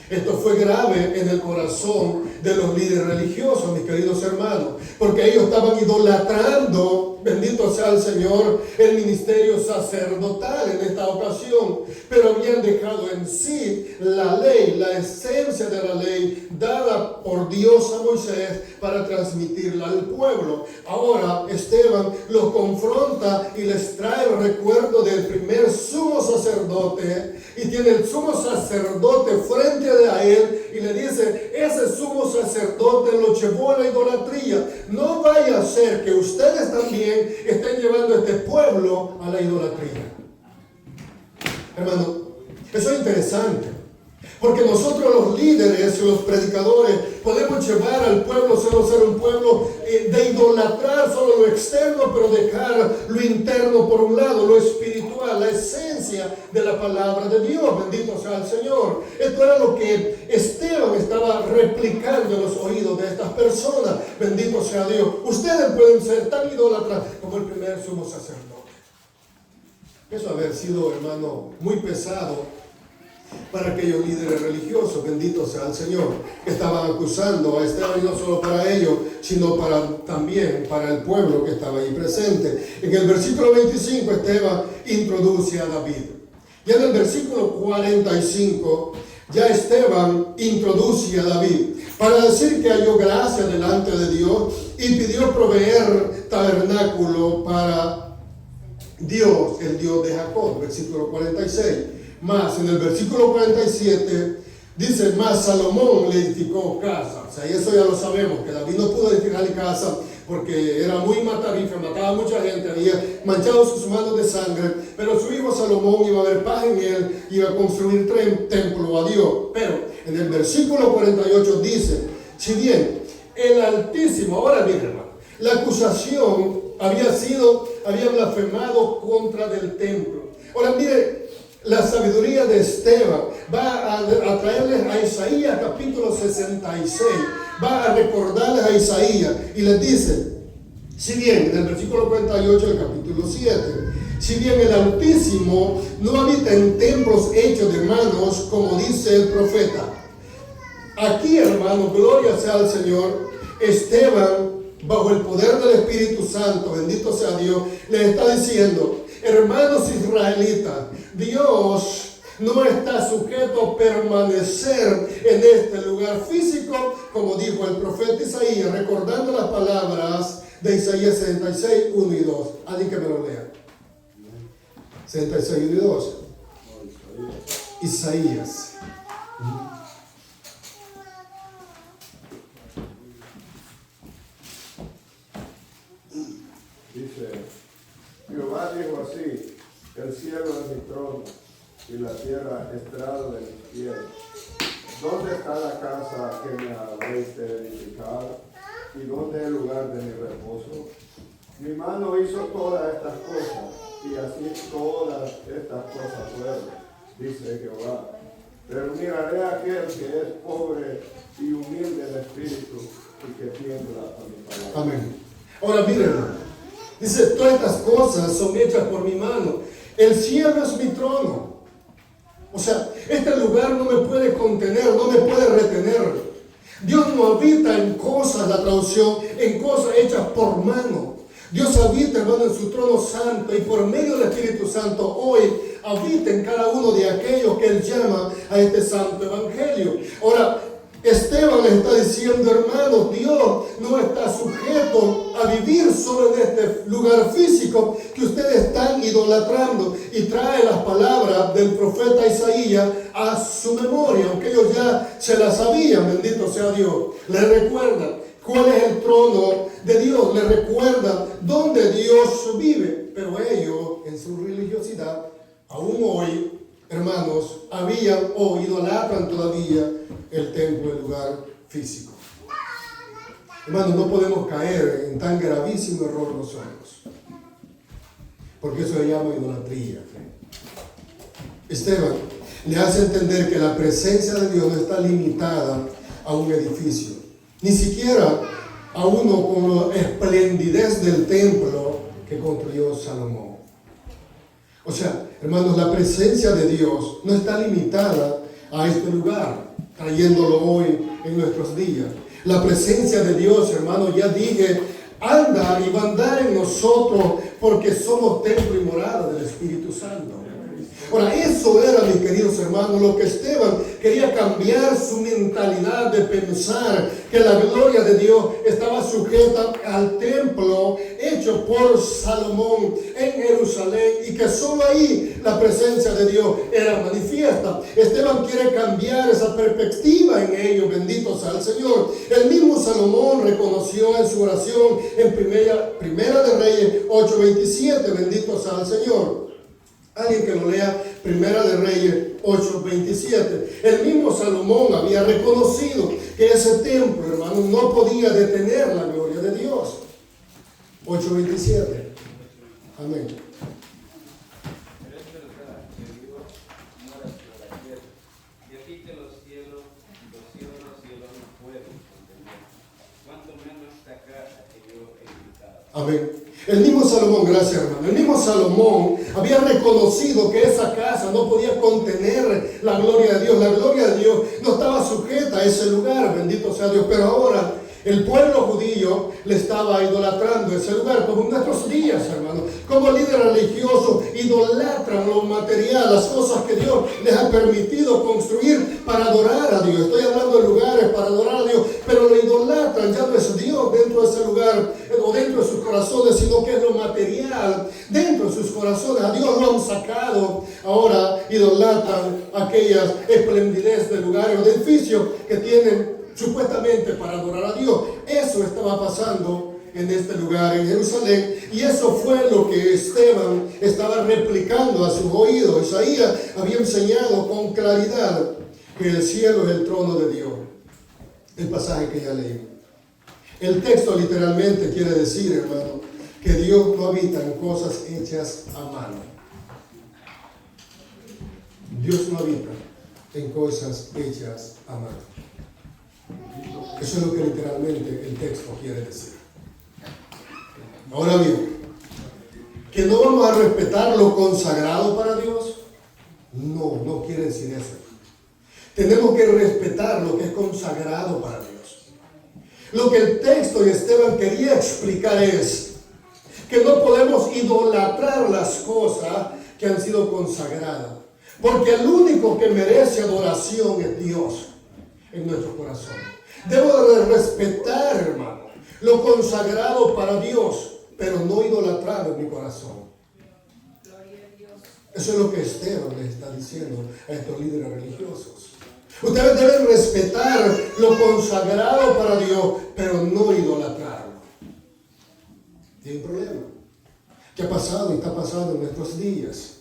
Esto fue grave en el corazón de los líderes religiosos, mis queridos hermanos, porque ellos estaban idolatrando bendito sea el Señor, el ministerio sacerdotal en esta ocasión, pero habían dejado en sí la ley, la esencia de la ley dada por Dios a Moisés para transmitirla al pueblo. Ahora Esteban los confronta y les trae el recuerdo del primer sumo sacerdote, y tiene el sumo sacerdote frente a él y le dice: ese sumo sacerdote lo llevó a la idolatría. No vaya a ser que ustedes también estén llevando a este pueblo a la idolatría. Hermano, eso es interesante, porque nosotros los líderes y los predicadores podemos llevar al pueblo, solo ser un pueblo de idolatrar solo lo externo, pero dejar lo interno por un lado, lo espiritual, la esencia de la palabra de Dios. Bendito sea el Señor. Esto era lo que Esteban estaba replicando en los oídos de estas personas. Bendito sea Dios. Ustedes pueden ser tan idólatras como el primer sumo sacerdote. Eso haber sido, hermano, muy pesado para aquellos líderes religiosos, bendito sea el Señor, que estaban acusando a Esteban, y no solo para ellos, sino también para el pueblo que estaba ahí presente. En el versículo 25, Esteban introduce a David. Ya en el versículo 45, ya Esteban introduce a David para decir que halló gracia delante de Dios y pidió proveer tabernáculo para Dios, el Dios de Jacob. Versículo 46. Más en el versículo 47 dice: más Salomón le edificó casa. O sea, y eso ya lo sabemos, que David no pudo edificar casa porque era muy matarife, mataba a mucha gente, había manchado sus manos de sangre, pero su hijo Salomón iba a haber paz en él, iba a construir templo a Dios. Pero en el versículo 48 dice: si bien el Altísimo, ahora bien, hermano, la acusación había blasfemado contra del templo. Ahora mire, la sabiduría de Esteban va a traerles a Isaías capítulo 66, va a recordarles a Isaías y les dice: si bien, en el versículo 48 del capítulo 7, si bien el Altísimo no habita en templos hechos de manos, como dice el profeta. Aquí, hermano, gloria sea al Señor, Esteban, bajo el poder del Espíritu Santo, bendito sea Dios, le está diciendo: hermanos israelitas, Dios no está sujeto a permanecer en este lugar físico, como dijo el profeta Isaías, recordando las palabras de Isaías 66, 1 y 2. Alguien que me lo lea. 66, 1 y 2. Isaías. Dice: Jehová dijo así: el cielo es mi trono y la tierra estrado de mis pies. ¿Dónde está la casa que me habéis de edificar? ¿Y dónde el lugar de mi reposo? Mi mano hizo todas estas cosas, y así todas estas cosas fueron, dice Jehová. Pero miraré a aquel que es pobre y humilde de espíritu y que tiembla a mi palabra. Amén. Ahora miren. Dice: todas estas cosas son hechas por mi mano. El cielo es mi trono. O sea, este lugar no me puede contener, no me puede retener. Dios no habita en cosas, la traducción, en cosas hechas por mano. Dios habita, hermano, en su trono santo, y por medio del Espíritu Santo hoy habita en cada uno de aquellos que Él llama a este santo evangelio. Ahora, Esteban les está diciendo: hermanos, Dios no está sujeto a vivir solo en este lugar físico que ustedes están idolatrando, y trae las palabras del profeta Isaías a su memoria, aunque ellos ya se las sabían, bendito sea Dios. Les recuerda cuál es el trono de Dios, les recuerda dónde Dios vive, pero ellos en su religiosidad, aún hoy, hermanos, habían o idolatran todavía el templo, el lugar físico. Hermanos, no podemos caer en tan gravísimo error nosotros, porque eso se llama idolatría. Esteban le hace entender que la presencia de Dios no está limitada a un edificio, ni siquiera a uno con la esplendidez del templo que construyó Salomón. O sea, hermanos, la presencia de Dios no está limitada a este lugar, trayéndolo hoy en nuestros días. La presencia de Dios, hermanos, ya dije, anda y va a andar en nosotros porque somos templo y morada del Espíritu Santo. Ahora, eso era, mis queridos hermanos, lo que Esteban quería cambiar su mentalidad de pensar que la gloria de Dios estaba sujeta al templo hecho por Salomón en Jerusalén y que solo ahí la presencia de Dios era manifiesta. Esteban quiere cambiar esa perspectiva en ello, bendito sea el Señor. El mismo Salomón reconoció en su oración en Primera de Reyes 8:27, bendito sea el Señor. Alguien que lo lea, Primera de Reyes 8:27. El mismo Salomón había reconocido que ese templo, hermano, no podía detener la gloria de Dios. 8:27. Amén. Pero es verdad que Dios mora sobre la tierra. Y aquí que los cielos no pueden contener. Cuanto menos esta casa que yo he editado. Amén. El mismo Salomón, gracias hermano, el mismo Salomón había reconocido que esa casa no podía contener la gloria de Dios. La gloria de Dios no estaba sujeta a ese lugar, bendito sea Dios. Pero ahora el pueblo judío le estaba idolatrando ese lugar, como en nuestros días, hermano. Como líderes religiosos idolatran lo material, las cosas que Dios les ha permitido construir para adorar a Dios. Estoy hablando de lugares para adorar a Dios, pero lo idolatran. Ya no es Dios dentro de ese lugar o dentro de sus corazones, sino que es lo material dentro de sus corazones. A Dios lo han sacado. Ahora idolatran aquellas esplendidez de lugares o de edificios que tienen supuestamente para adorar a Dios. Eso estaba pasando en este lugar en Jerusalén, y eso fue lo que Esteban estaba replicando a sus oídos. Isaías había enseñado con claridad que el cielo es el trono de Dios. El pasaje que ya leí. El texto literalmente quiere decir, hermano, que Dios no habita en cosas hechas a mano. Dios no habita en cosas hechas a mano. Eso es lo que literalmente el texto quiere decir. Ahora bien, ¿que no vamos a respetar lo consagrado para Dios? No, no quiere decir eso. Tenemos que respetar lo que es consagrado para Dios. Lo que el texto de Esteban quería explicar es que no podemos idolatrar las cosas que han sido consagradas, porque el único que merece adoración es Dios en nuestro corazón. Debo de respetar, hermano, lo consagrado para Dios, pero no idolatrar en mi corazón. Eso es lo que Esteban le está diciendo a estos líderes religiosos. Ustedes deben respetar lo consagrado para Dios, pero no idolatrarlo. Hay un problema que ha pasado y está pasando en nuestros días.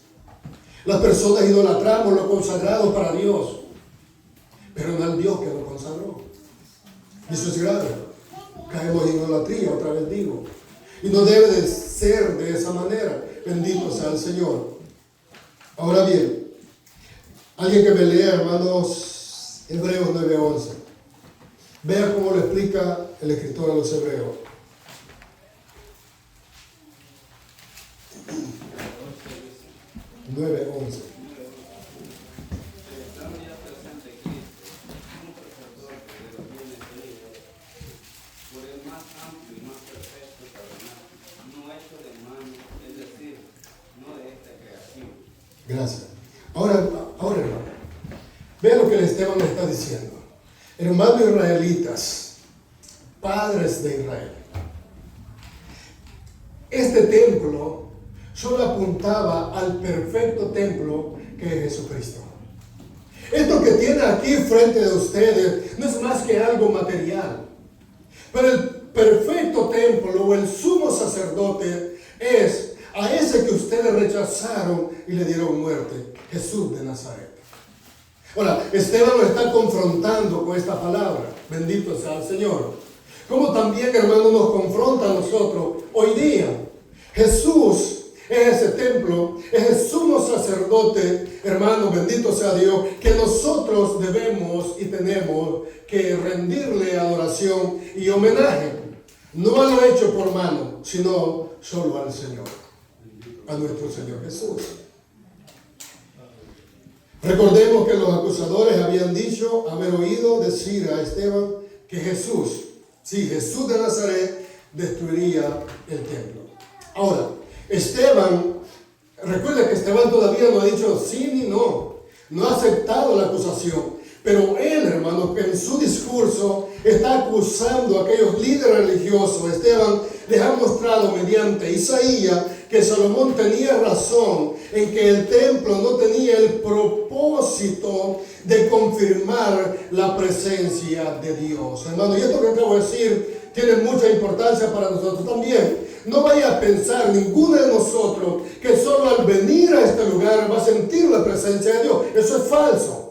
Las personas idolatramos lo consagrado para Dios, pero no al Dios que lo consagró. Y eso es grave. Caemos en idolatría, otra vez digo. Y no debe de ser de esa manera. Bendito sea el Señor. Ahora bien, alguien que me lea, hermanos, Hebreos 9:11. Vea cómo lo explica el escritor a los Hebreos. Gracias. Ahora, hermano, vea lo que el Esteban le está diciendo. Hermanos israelitas, padres de Israel, este templo solo apuntaba al perfecto templo que es Jesucristo. Esto que tiene aquí frente de ustedes no es más que algo material, pero el perfecto templo o el sumo sacerdote es a ese que ustedes rechazaron y le dieron muerte, Jesús de Nazaret. Ahora, Esteban lo está confrontando con esta palabra. Bendito sea el Señor. Como también, hermano, nos confronta a nosotros hoy día. Jesús es ese templo, es el sumo sacerdote, hermano, bendito sea Dios, que nosotros debemos y tenemos que rendirle adoración y homenaje. No a lo hecho por mano, sino solo al Señor, a nuestro Señor Jesús. Recordemos que los acusadores habían dicho, haber oído decir a Esteban que Jesús, sí, Jesús de Nazaret, destruiría el templo. Ahora, Esteban, recuerda que Esteban todavía no ha dicho sí ni no, no ha aceptado la acusación. Pero él, hermano, que en su discurso está acusando a aquellos líderes religiosos. Esteban les ha mostrado mediante Isaías que Salomón tenía razón en que el templo no tenía el propósito de confirmar la presencia de Dios. Hermano, y esto que acabo de decir tiene mucha importancia para nosotros también. No vaya a pensar ninguno de nosotros que solo al venir a este lugar va a sentir la presencia de Dios. Eso es falso.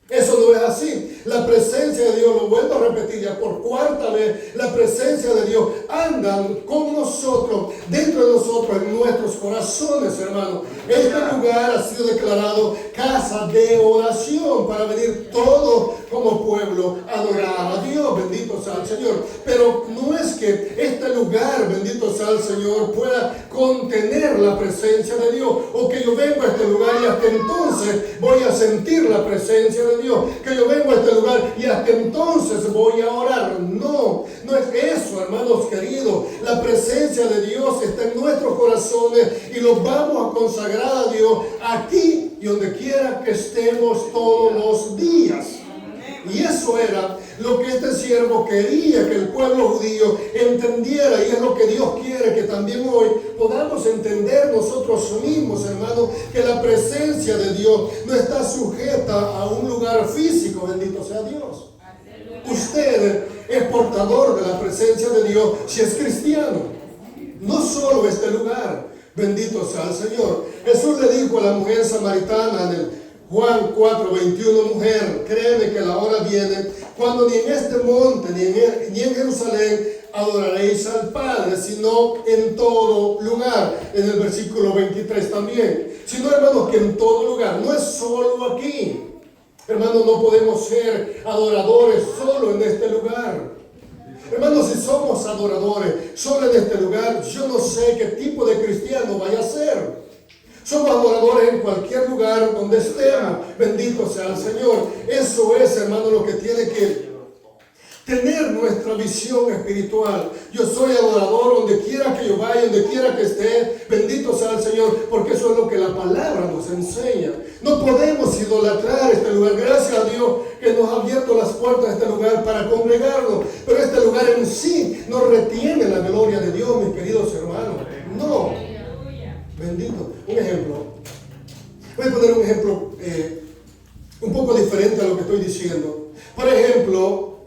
Eso no es así. La presencia de Dios, lo vuelvo a repetir ya por cuarta vez, la presencia de Dios anda con nosotros, dentro de nosotros, en nuestros corazones, hermano. Este lugar ha sido declarado casa de oración para venir todos como pueblo a adorar a Dios. Bendito sea el Señor. Pero no es que este lugar, bendito sea el Señor, pueda contener la presencia de Dios, o que yo vengo a este lugar y hasta entonces voy a sentir la presencia de Dios, que yo vengo a este lugar y hasta entonces voy a orar. No, no es eso, hermanos queridos. La presencia de Dios está en nuestros corazones y los vamos a consagrar a Dios aquí y donde quiera que estemos todos los días. Y eso era lo que este siervo quería que el pueblo judío entendiera, y es lo que Dios quiere que también hoy podamos entender nosotros mismos, hermanos, que la presencia de Dios no está sujeta a un lugar físico. Bendito sea Dios. Usted es portador de la presencia de Dios si es cristiano, no solo este lugar. Bendito sea el Señor. Jesús le dijo a la mujer samaritana en el Juan 4:21, mujer, créeme que la hora viene cuando ni en este monte ni en Jerusalén adoraréis al Padre, sino en todo lugar. En el versículo 23 también. Sino, hermanos, que en todo lugar, no es solo aquí. Hermanos, no podemos ser adoradores solo en este lugar. Hermanos, si somos adoradores solo en este lugar, yo no sé qué tipo de cristiano vaya a ser. Somos adoradores en cualquier lugar donde estemos. Bendito sea el Señor. Eso es, hermano, lo que tiene que tener nuestra visión espiritual. Yo soy adorador donde quiera que yo vaya, donde quiera que esté. Bendito sea el Señor, porque eso es lo que la palabra nos enseña. No podemos idolatrar este lugar. Gracias a Dios que nos ha abierto las puertas de este lugar para congregarnos. Pero este lugar en sí no retiene la gloria de Dios, mis queridos hermanos. No. Bendito. Un ejemplo. Voy a poner un ejemplo un poco diferente a lo que estoy diciendo. Por ejemplo,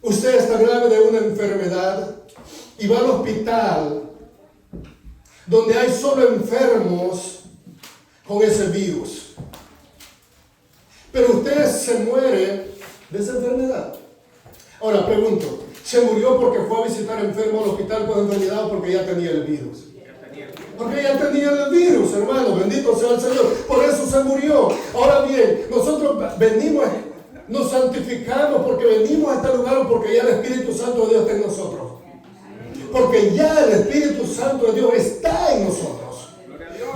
usted está grave de una enfermedad y va al hospital donde hay solo enfermos con ese virus. Pero usted se muere de esa enfermedad. Ahora pregunto, ¿se murió porque fue a visitar enfermo al hospital con enfermedad o porque ya tenía el virus? Porque ya tenía el virus, hermano. Bendito sea el Señor. Por eso se murió. Ahora bien, nosotros venimos, nos santificamos porque venimos a este lugar o porque ya el Espíritu Santo de Dios está en nosotros. Porque ya el Espíritu Santo de Dios está en nosotros.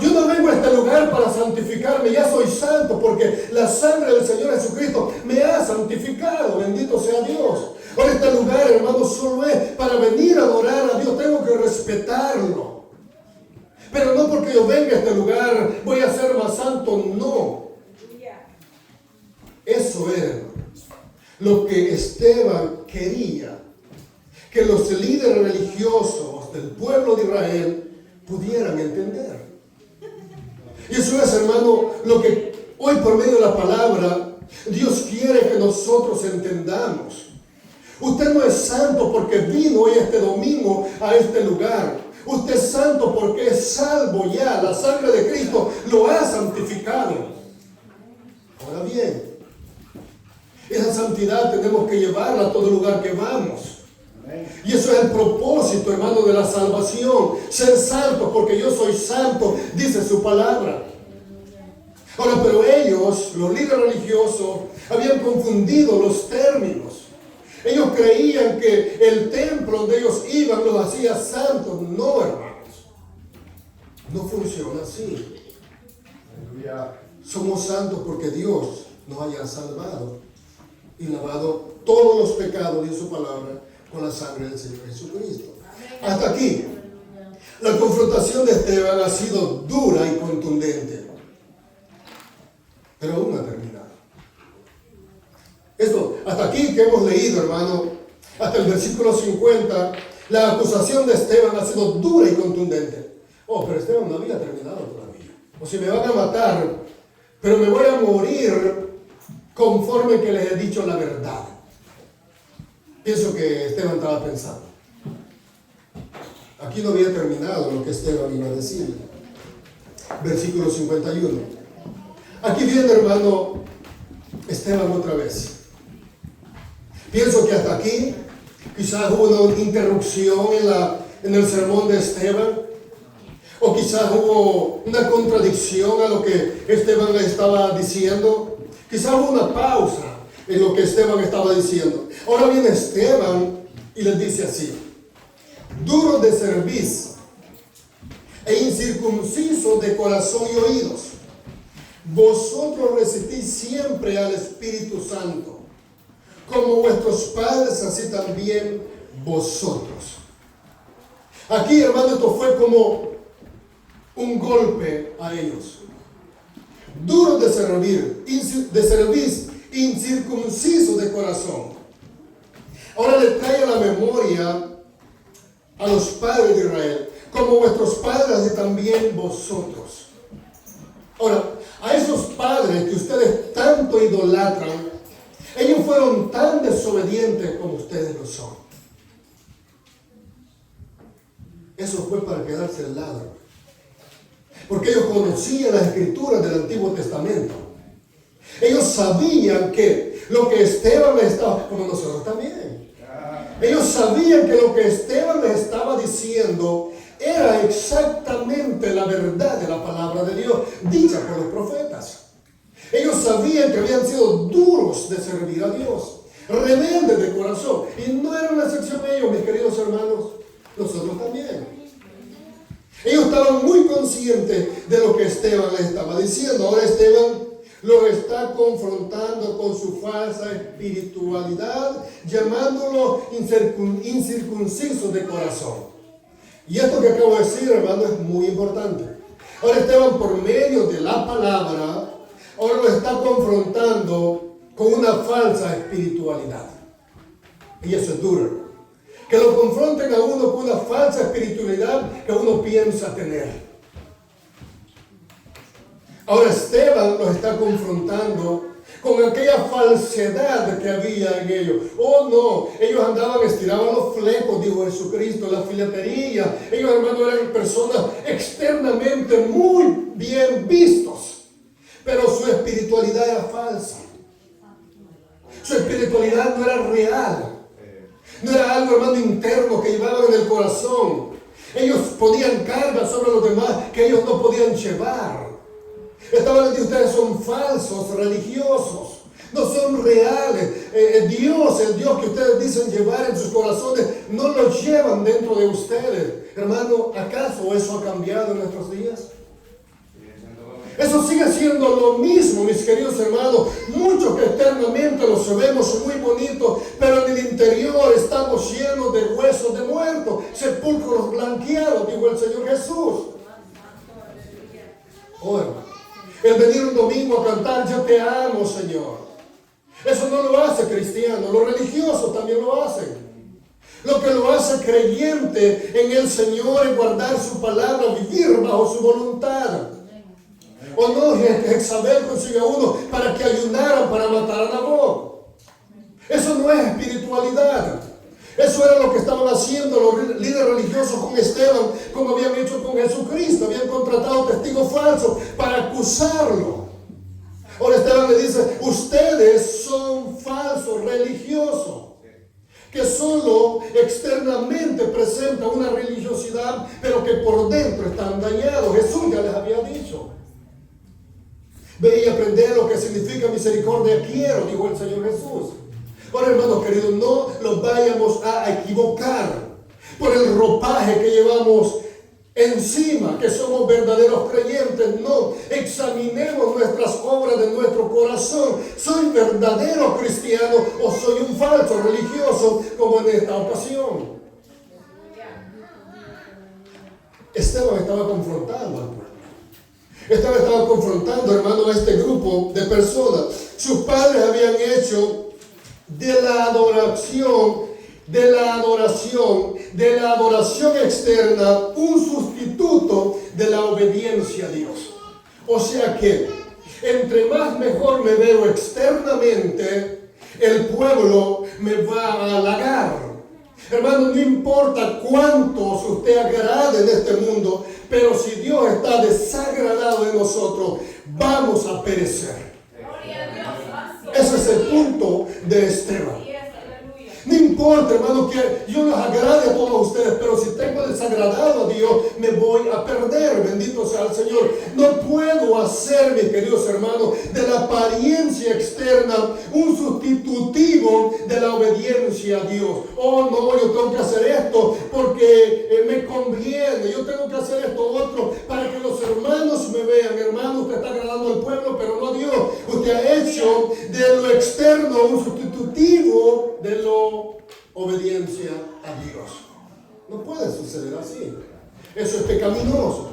Yo no vengo a este lugar para santificarme, ya soy santo porque la sangre del Señor Jesucristo me ha santificado. Bendito sea Dios. Ahora este lugar, hermano, solo es para venir a adorar a Dios. Tengo que respetarlo. Pero no porque yo venga a este lugar voy a ser más santo, no. Eso era lo que Esteban quería, que los líderes religiosos del pueblo de Israel pudieran entender. Y eso es, hermano, lo que hoy por medio de la palabra Dios quiere que nosotros entendamos. Usted no es santo porque vino hoy este domingo a este lugar. Usted es santo porque es salvo ya. La sangre de Cristo lo ha santificado. Ahora bien, esa santidad tenemos que llevarla a todo lugar que vamos. Y eso es el propósito, hermano, de la salvación. Ser santo porque yo soy santo, dice su palabra. Ahora, pero ellos, los líderes religiosos, habían confundido los términos. Ellos creían que el templo donde ellos iban los hacía santos. No, hermanos. No funciona así. Somos santos porque Dios nos haya salvado y lavado todos los pecados, dice su palabra, con la sangre del Señor Jesucristo. Hasta aquí, la confrontación de Esteban ha sido dura y contundente, pero aún no ha terminado. Esto, hasta aquí que hemos leído, hermano, hasta el versículo 50, la acusación de Esteban ha sido dura y contundente. Oh, pero Esteban no había terminado todavía. O si me van a matar, pero me voy a morir conforme que les he dicho la verdad. Pienso que Esteban estaba pensando. Aquí no había terminado lo que Esteban iba a decir. Versículo 51. Aquí viene, hermano, Esteban otra vez. Pienso que hasta aquí quizás hubo una interrupción en el sermón de Esteban, o quizás hubo una contradicción a lo que Esteban le estaba diciendo. Quizás hubo una pausa en lo que Esteban estaba diciendo. Ahora viene Esteban y les dice así: duros de cerviz e incircuncisos de corazón y oídos, vosotros resistís siempre al Espíritu Santo, como vuestros padres, así también vosotros. Aquí, hermano, esto fue como un golpe a ellos. Duros de cerviz, incircuncisos de corazón. Ahora le trae a la memoria a los padres de Israel, como vuestros padres y también vosotros. Ahora, a esos padres que ustedes tanto idolatran, ellos fueron tan desobedientes como ustedes lo son. Eso fue para quedarse al lado, porque ellos conocían las escrituras del Antiguo Testamento. Ellos sabían que lo que Esteban les estaba, como nosotros también, ellos sabían que lo que Esteban les estaba diciendo era exactamente la verdad de la palabra de Dios, dicha por los profetas. Ellos sabían que habían sido duros de servir a Dios, rebeldes de corazón, y no era una excepción de ellos, mis queridos hermanos, nosotros también. Ellos estaban muy conscientes de lo que Esteban les estaba diciendo. Ahora Esteban lo está confrontando con su falsa espiritualidad, llamándolo incircunciso de corazón. Y esto que acabo de decir, hermano, es muy importante. Ahora Esteban, por medio de la palabra, ahora lo está confrontando con una falsa espiritualidad. Y eso es duro. Que lo confronten a uno con una falsa espiritualidad que uno piensa tener. Ahora Esteban los está confrontando con aquella falsedad que había en ellos. Oh no, ellos andaban, estiraban los flecos, dijo Jesucristo, la filatería. Ellos, hermanos, eran personas externamente muy bien vistos, pero su espiritualidad era falsa. Su espiritualidad no era real. No era algo, hermano, interno que llevaban en el corazón. Ellos ponían cargas sobre los demás que ellos no podían llevar. Estaban diciendo: ustedes son falsos, religiosos, no son reales. Dios, el Dios que ustedes dicen llevar en sus corazones, no lo llevan dentro de ustedes. Hermano, ¿acaso eso ha cambiado en nuestros días? Eso sigue siendo lo mismo, mis queridos hermanos. Muchos que externamente los vemos muy bonitos, pero en el interior estamos llenos de huesos de muertos, sepulcros blanqueados, dijo el Señor Jesús. Oh, hermano, el venir un domingo a cantar yo te amo, Señor, eso no lo hace cristiano. Los religiosos también lo hacen. Lo que lo hace creyente en el Señor es guardar su palabra, vivir bajo su voluntad. O no, Jezabel consiguió a uno para que ayunaran para matar a Nabot. Eso no es espiritualidad. Eso era lo que estaban haciendo los líderes religiosos con Esteban, como habían hecho con Jesucristo. Habían contratado testigos falsos para acusarlo. Ahora Esteban le dice: ustedes son falsos religiosos, que solo externamente presentan una religiosidad, pero que por dentro están dañados. Jesús ya les había dicho: ve y aprender lo que significa misericordia quiero, dijo el Señor Jesús. Ahora, hermanos queridos, no los vayamos a equivocar por el ropaje que llevamos encima que somos verdaderos creyentes. No, examinemos nuestras obras de nuestro corazón. ¿Soy verdadero cristiano o soy un falso religioso como en esta ocasión? Esteban estaba confrontando al pueblo. Estaba confrontando, hermano, a este grupo de personas. Sus padres habían hecho de la adoración externa un sustituto de la obediencia a Dios. O sea que, entre más mejor me veo externamente, el pueblo me va a halagar. Hermano, no importa cuántos usted agrade en este mundo, pero si Dios está desagradado de nosotros, vamos a perecer. Ese es el punto de Esteban. No importa, hermano, que yo los agrade a todos ustedes, pero si tengo desagradado a Dios, me voy a perder. Bendito sea el Señor. No puedo hacer, mis queridos hermanos, de la apariencia externa un sustitutivo de la obediencia a Dios. Oh, no, yo tengo que hacer esto porque me conviene. Yo tengo que hacer esto otro para que los hermanos me vean. Hermano, usted está agradando al pueblo, pero no a Dios. Usted ha hecho de lo externo un sustitutivo de lo obediencia a Dios. No puede suceder así. Eso es pecaminoso.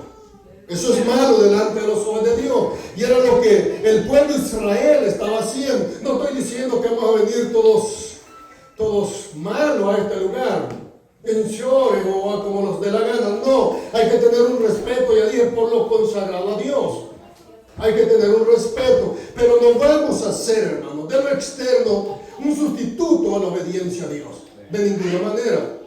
Eso es malo delante de los ojos de Dios. Y era lo que el pueblo de Israel estaba haciendo. No estoy diciendo que vamos a venir todos malos a este lugar, en chores o como nos dé la gana. No, hay que tener un respeto, ya dije, por lo consagrado a Dios. Hay que tener un respeto, pero no vamos a hacer, hermano, de lo externo un sustituto a la obediencia a Dios. De ninguna manera.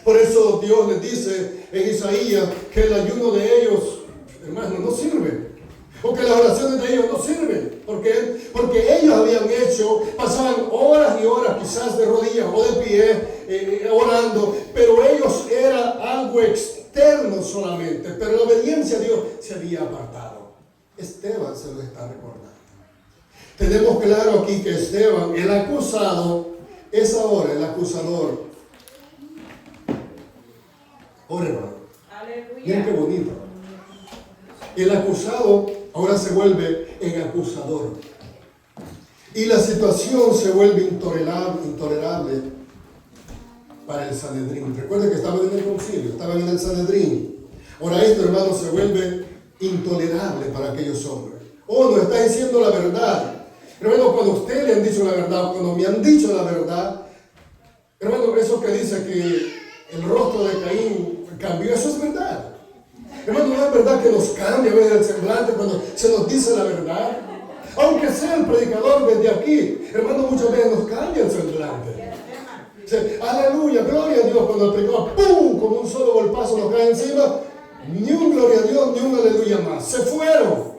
Por eso Dios les dice en Isaías que el ayuno de ellos, hermano, no sirve. O que las oraciones de ellos no sirven. ¿Por qué? Porque ellos habían pasaban horas y horas quizás de rodillas o de pie orando, pero ellos era algo externo solamente. Pero la obediencia a Dios se había apartado. Esteban se lo está recordando. Tenemos claro aquí que Esteban, el acusado, es ahora el acusador. Ahora, hermano, miren qué bonito. El acusado ahora se vuelve el acusador. Y la situación se vuelve intolerable para el Sanedrín. Recuerden que estaban en el concilio, estaban en el Sanedrín. Ahora esto, hermano, se vuelve intolerable para aquellos hombres. Oh, no está diciendo la verdad. Hermano, cuando usted le han dicho la verdad, cuando me han dicho la verdad, hermano, eso que dice que el rostro de Caín cambió, eso es verdad. Hermano, no es verdad que nos cambia a veces el semblante cuando se nos dice la verdad. Aunque sea el predicador desde aquí, hermano, muchas veces nos cambia el semblante. Aleluya, gloria a Dios, cuando el predicador, ¡pum!, como un solo golpazo nos cae encima, ni un gloria a Dios, ni un aleluya más. Se fueron.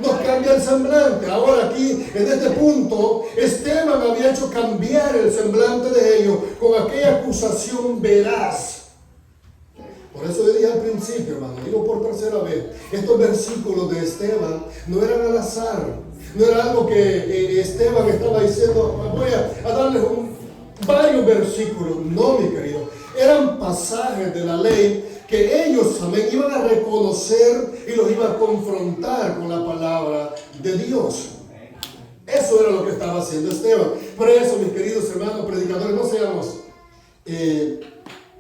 Nos cambia el semblante. Ahora aquí, en este punto, Esteban había hecho cambiar el semblante de ellos con aquella acusación veraz. Por eso yo dije al principio, hermano, digo por tercera vez, estos versículos de Esteban no eran al azar. No era algo que Esteban estaba diciendo, voy a darles varios versículos. No, mi querido. Eran pasajes de la ley que ellos, amén, iban a reconocer y los iban a confrontar con la palabra de Dios. Eso era lo que estaba haciendo Esteban. Por eso, mis queridos hermanos predicadores, no seamos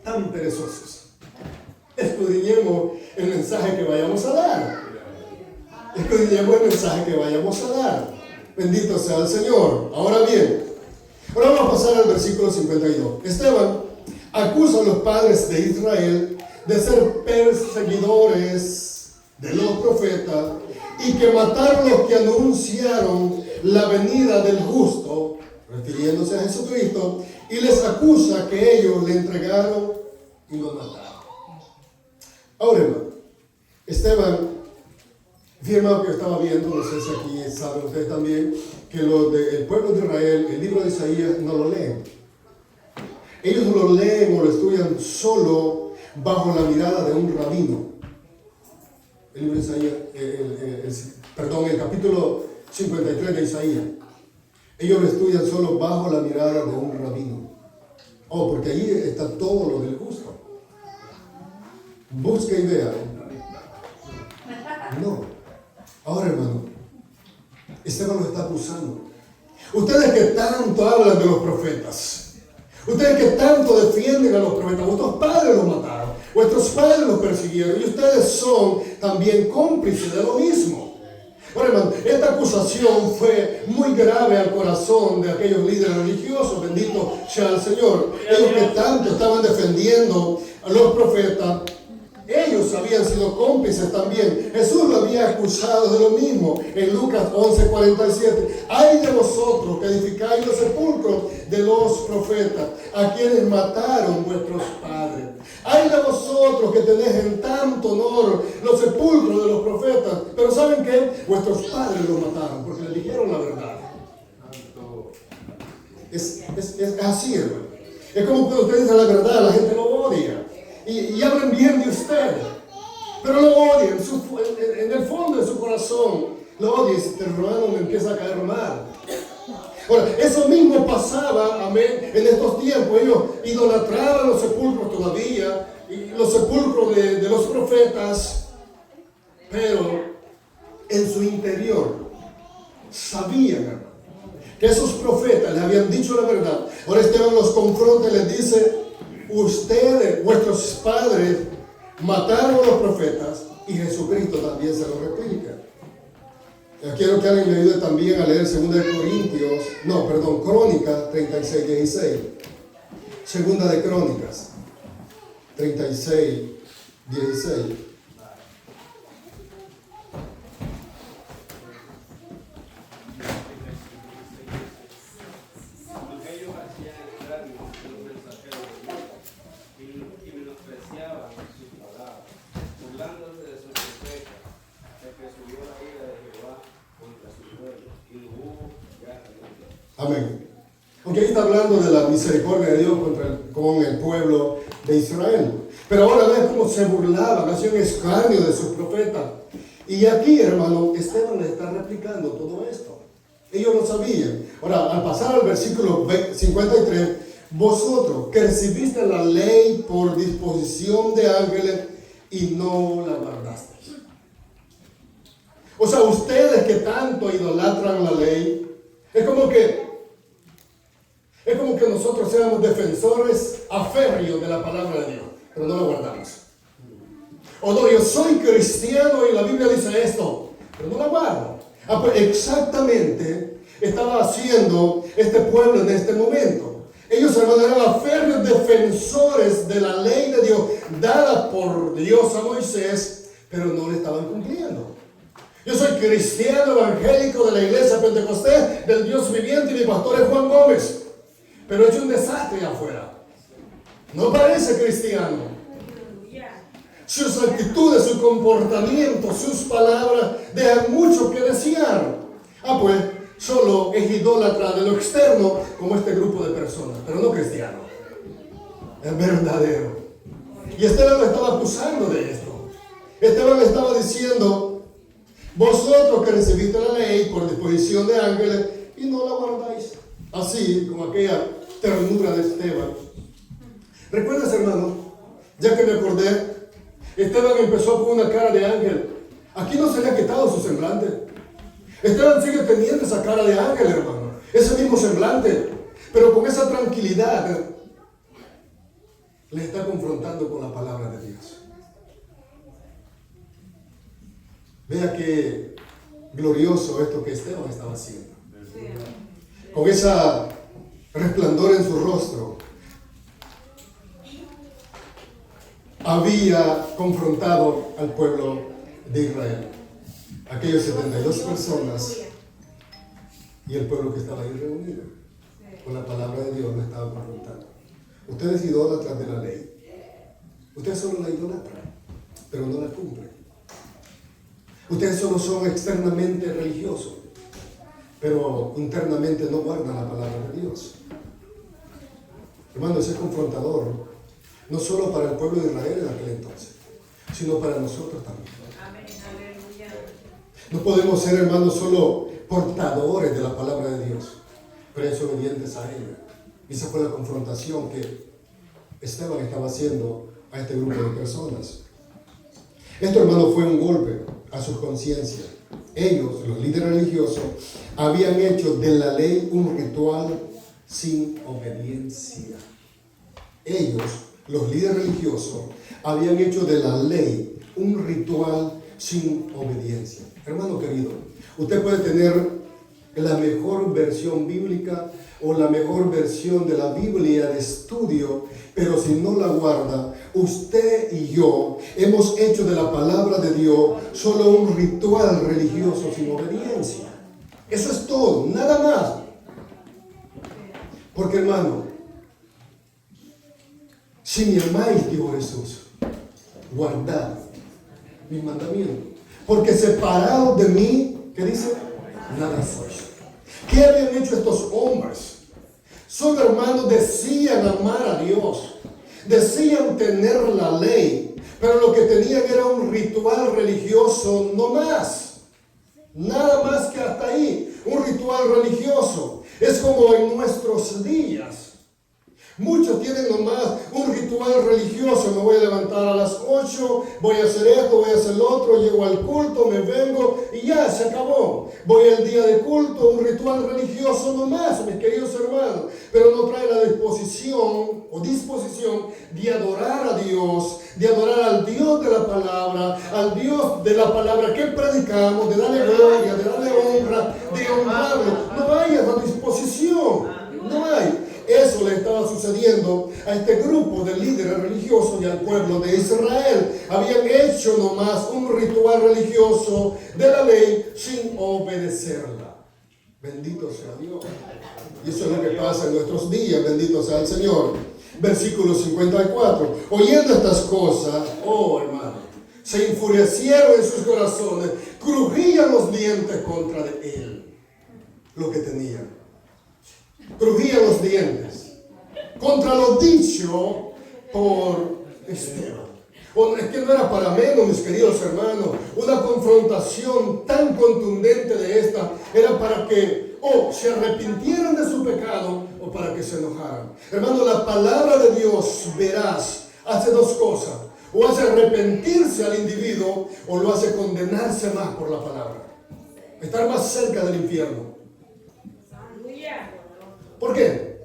tan perezosos. Escudriñemos el mensaje que vayamos a dar. Escudriñemos el mensaje que vayamos a dar. Bendito sea el Señor. Ahora bien, ahora vamos a pasar al versículo 52. Esteban acusa a los padres de Israel de ser perseguidores de los profetas y que mataron los que anunciaron la venida del justo, refiriéndose a Jesucristo, y les acusa que ellos le entregaron y lo mataron. Ahora, hermano, Esteban, firma que estaba viendo, no sé si aquí saben ustedes también, que los del pueblo de Israel, el libro de Isaías, no lo leen. Ellos lo leen o lo estudian solo bajo la mirada de un rabino. El libro de Isaías, el capítulo 53 de Isaías. Ellos lo estudian solo bajo la mirada de un rabino. Oh, porque ahí está todo lo del justo. Busque y vea. No. Ahora, hermano, Esteban lo está acusando. Ustedes que tanto hablan de los profetas, ustedes que tanto defienden a los profetas, vuestros padres los mataron, vuestros padres los persiguieron y ustedes son también cómplices de lo mismo. Ahora, hermano, esta acusación fue muy grave al corazón de aquellos líderes religiosos, bendito sea el Señor. Ellos que tanto estaban defendiendo a los profetas, ellos habían sido cómplices también. Jesús lo había acusado de lo mismo en Lucas 11:47. Ay de vosotros que edificáis los sepulcros de los profetas, a quienes mataron vuestros padres. Ay de vosotros que tenéis en tanto honor los sepulcros de los profetas. Pero ¿saben qué? Vuestros padres los mataron porque le dijeron la verdad. Es así, hermano. Es como cuando usted dice la verdad, la gente lo odia. Y hablan bien de usted, pero lo odian en el fondo de su corazón. Lo odian y este hermano me empieza a caer mal. Ahora, eso mismo pasaba, amén, en estos tiempos. Ellos idolatraban los sepulcros todavía, y los sepulcros de los profetas, pero en su interior sabían, hermano, que esos profetas les habían dicho la verdad. Ahora Esteban los confronta y les dice: ustedes, vuestros padres, mataron a los profetas, y Jesucristo también se lo replica. Quiero que alguien me ayude también a leer Crónicas 36:16. Segunda de Crónicas 36:16. Amén. Porque ahí está hablando de la misericordia de Dios con el pueblo de Israel. Pero ahora ves cómo se burlaban, hacían escarnio de sus profetas. Y aquí, hermano, Esteban le está replicando todo esto. Ellos lo sabían. Ahora, al pasar al versículo 53, vosotros que recibiste la ley por disposición de ángeles y no la guardasteis. O sea, ustedes que tanto idolatran la ley, es como que nosotros seamos defensores aférreos de la palabra de Dios, pero no la guardamos. O no, yo soy cristiano y la Biblia dice esto, pero no la guardo. Pues exactamente estaba haciendo este pueblo en este momento. Ellos, hermanos, eran aférreos defensores de la ley de Dios dada por Dios a Moisés, pero no le estaban cumpliendo. Yo soy cristiano evangélico de la iglesia Pentecostés del Dios viviente y mi pastor es Juan Gómez, pero he hecho un desastre afuera. No parece cristiano. Sus actitudes, su comportamiento, sus palabras dejan mucho que desear. Pues solo es idólatra de lo externo como este grupo de personas, pero no cristiano. Es verdadero. Y Esteban lo estaba acusando de esto. Esteban le estaba diciendo: vosotros que recibiste la ley por disposición de ángeles y no la guardáis. Así como aquella ternura de Esteban. ¿Recuerdas, hermano? Ya que me acordé, Esteban empezó con una cara de ángel. Aquí no se le ha quitado su semblante. Esteban sigue teniendo esa cara de ángel, hermano. Ese mismo semblante. Pero con esa tranquilidad le está confrontando con la palabra de Dios. Vea qué glorioso esto que Esteban estaba haciendo. Con esa resplandor en su rostro, había confrontado al pueblo de Israel. Aquellos 72 personas y el pueblo que estaba ahí reunido. Con la palabra de Dios lo estaba confrontando. Ustedes idólatras de la ley. Ustedes solo la idolatran, pero no la cumplen. Ustedes solo son externamente religiosos, pero internamente no guardan la palabra de Dios. Hermano, ese es confrontador, no solo para el pueblo de Israel en aquel entonces, sino para nosotros también. Amén, aleluya. No podemos ser, hermanos, solo portadores de la palabra de Dios, pero obedientes a ella. Y esa fue la confrontación que Esteban estaba haciendo a este grupo de personas. Esto, hermano, fue un golpe a su conciencia. Ellos, los líderes religiosos, habían hecho de la ley un ritual sin obediencia. Ellos, los líderes religiosos, habían hecho de la ley un ritual sin obediencia. Hermano querido, usted puede tener la mejor versión bíblica o la mejor versión de la Biblia de estudio, pero si no la guarda, usted y yo hemos hecho de la palabra de Dios solo un ritual religioso sin obediencia. Eso es todo, nada más. Porque, hermano, si me amáis, dijo Jesús, guardad mis mandamientos. Porque separados de mí, ¿qué dice? Nada sois. ¿Qué habían hecho estos hombres? Sus hermanos decían amar a Dios, decían tener la ley, pero lo que tenían era un ritual religioso, no más. Nada más que hasta ahí, un ritual religioso. Es como en nuestros días. Muchos tienen nomás un ritual religioso. Me voy a levantar a las 8, voy a hacer esto, voy a hacer lo otro, llego al culto, me vengo y ya, se acabó. Voy al día de culto, un ritual religioso nomás, mis queridos hermanos. Pero no trae la disposición de adorar a Dios, de adorar al Dios de la palabra, al Dios de la palabra que predicamos, de darle gloria, de darle honra, de honrarlo. No hay esa disposición, no hay. Eso le estaba sucediendo a este grupo de líderes religiosos y al pueblo de Israel. Habían hecho nomás un ritual religioso de la ley sin obedecerla. Bendito sea Dios. Y eso es lo que pasa en nuestros días. Bendito sea el Señor. Versículo 54. Oyendo estas cosas, oh hermano, se enfurecieron en sus corazones, crujían los dientes contra de él. Lo que tenían. Crujían los dientes contra lo dicho por Esteban. Es que no era para menos, mis queridos hermanos. Una confrontación tan contundente de esta era para que o se arrepintieran de su pecado o para que se enojaran. Hermano, la palabra de Dios, verás, hace dos cosas. O hace arrepentirse al individuo o lo hace condenarse más por la palabra. Estar más cerca del infierno. ¿Por qué?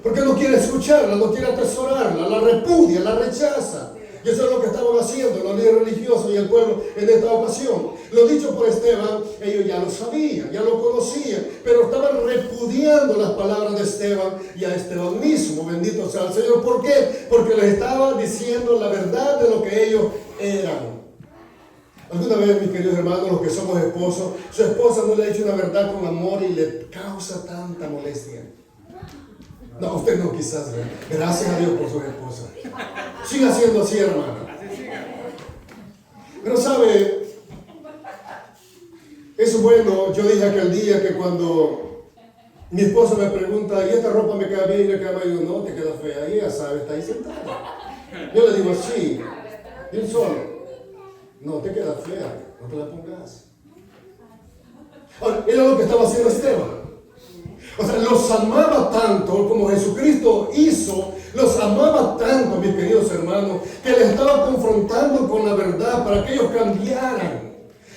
Porque no quiere escucharla, no quiere atesorarla, la repudia, la rechaza. Y eso es lo que estaban haciendo los líderes religiosos y el pueblo en esta ocasión. Lo dicho por Esteban, ellos ya lo sabían, ya lo conocían, pero estaban repudiando las palabras de Esteban y a Esteban mismo. Bendito sea el Señor. ¿Por qué? Porque les estaba diciendo la verdad de lo que ellos eran. Alguna vez, mis queridos hermanos, los que somos esposos, su esposa no le ha dicho una verdad con amor y le causa tanta molestia. No, usted no, quizás. Gracias a Dios por su esposa. Siga siendo así, hermano. Pero sabe, es bueno. Yo dije aquel día que cuando mi esposa me pregunta, ¿y esta ropa me queda bien y le queda mal? Y yo, no, te queda fea. Y ella sabe, está ahí sentada. Yo le digo, sí, de un solo. No, te queda fea, no te la pongas. Ahora, era lo que estaba haciendo Esteban. O sea, los amaba tanto como Jesucristo hizo, los amaba tanto, mis queridos hermanos, que les estaba confrontando con la verdad para que ellos cambiaran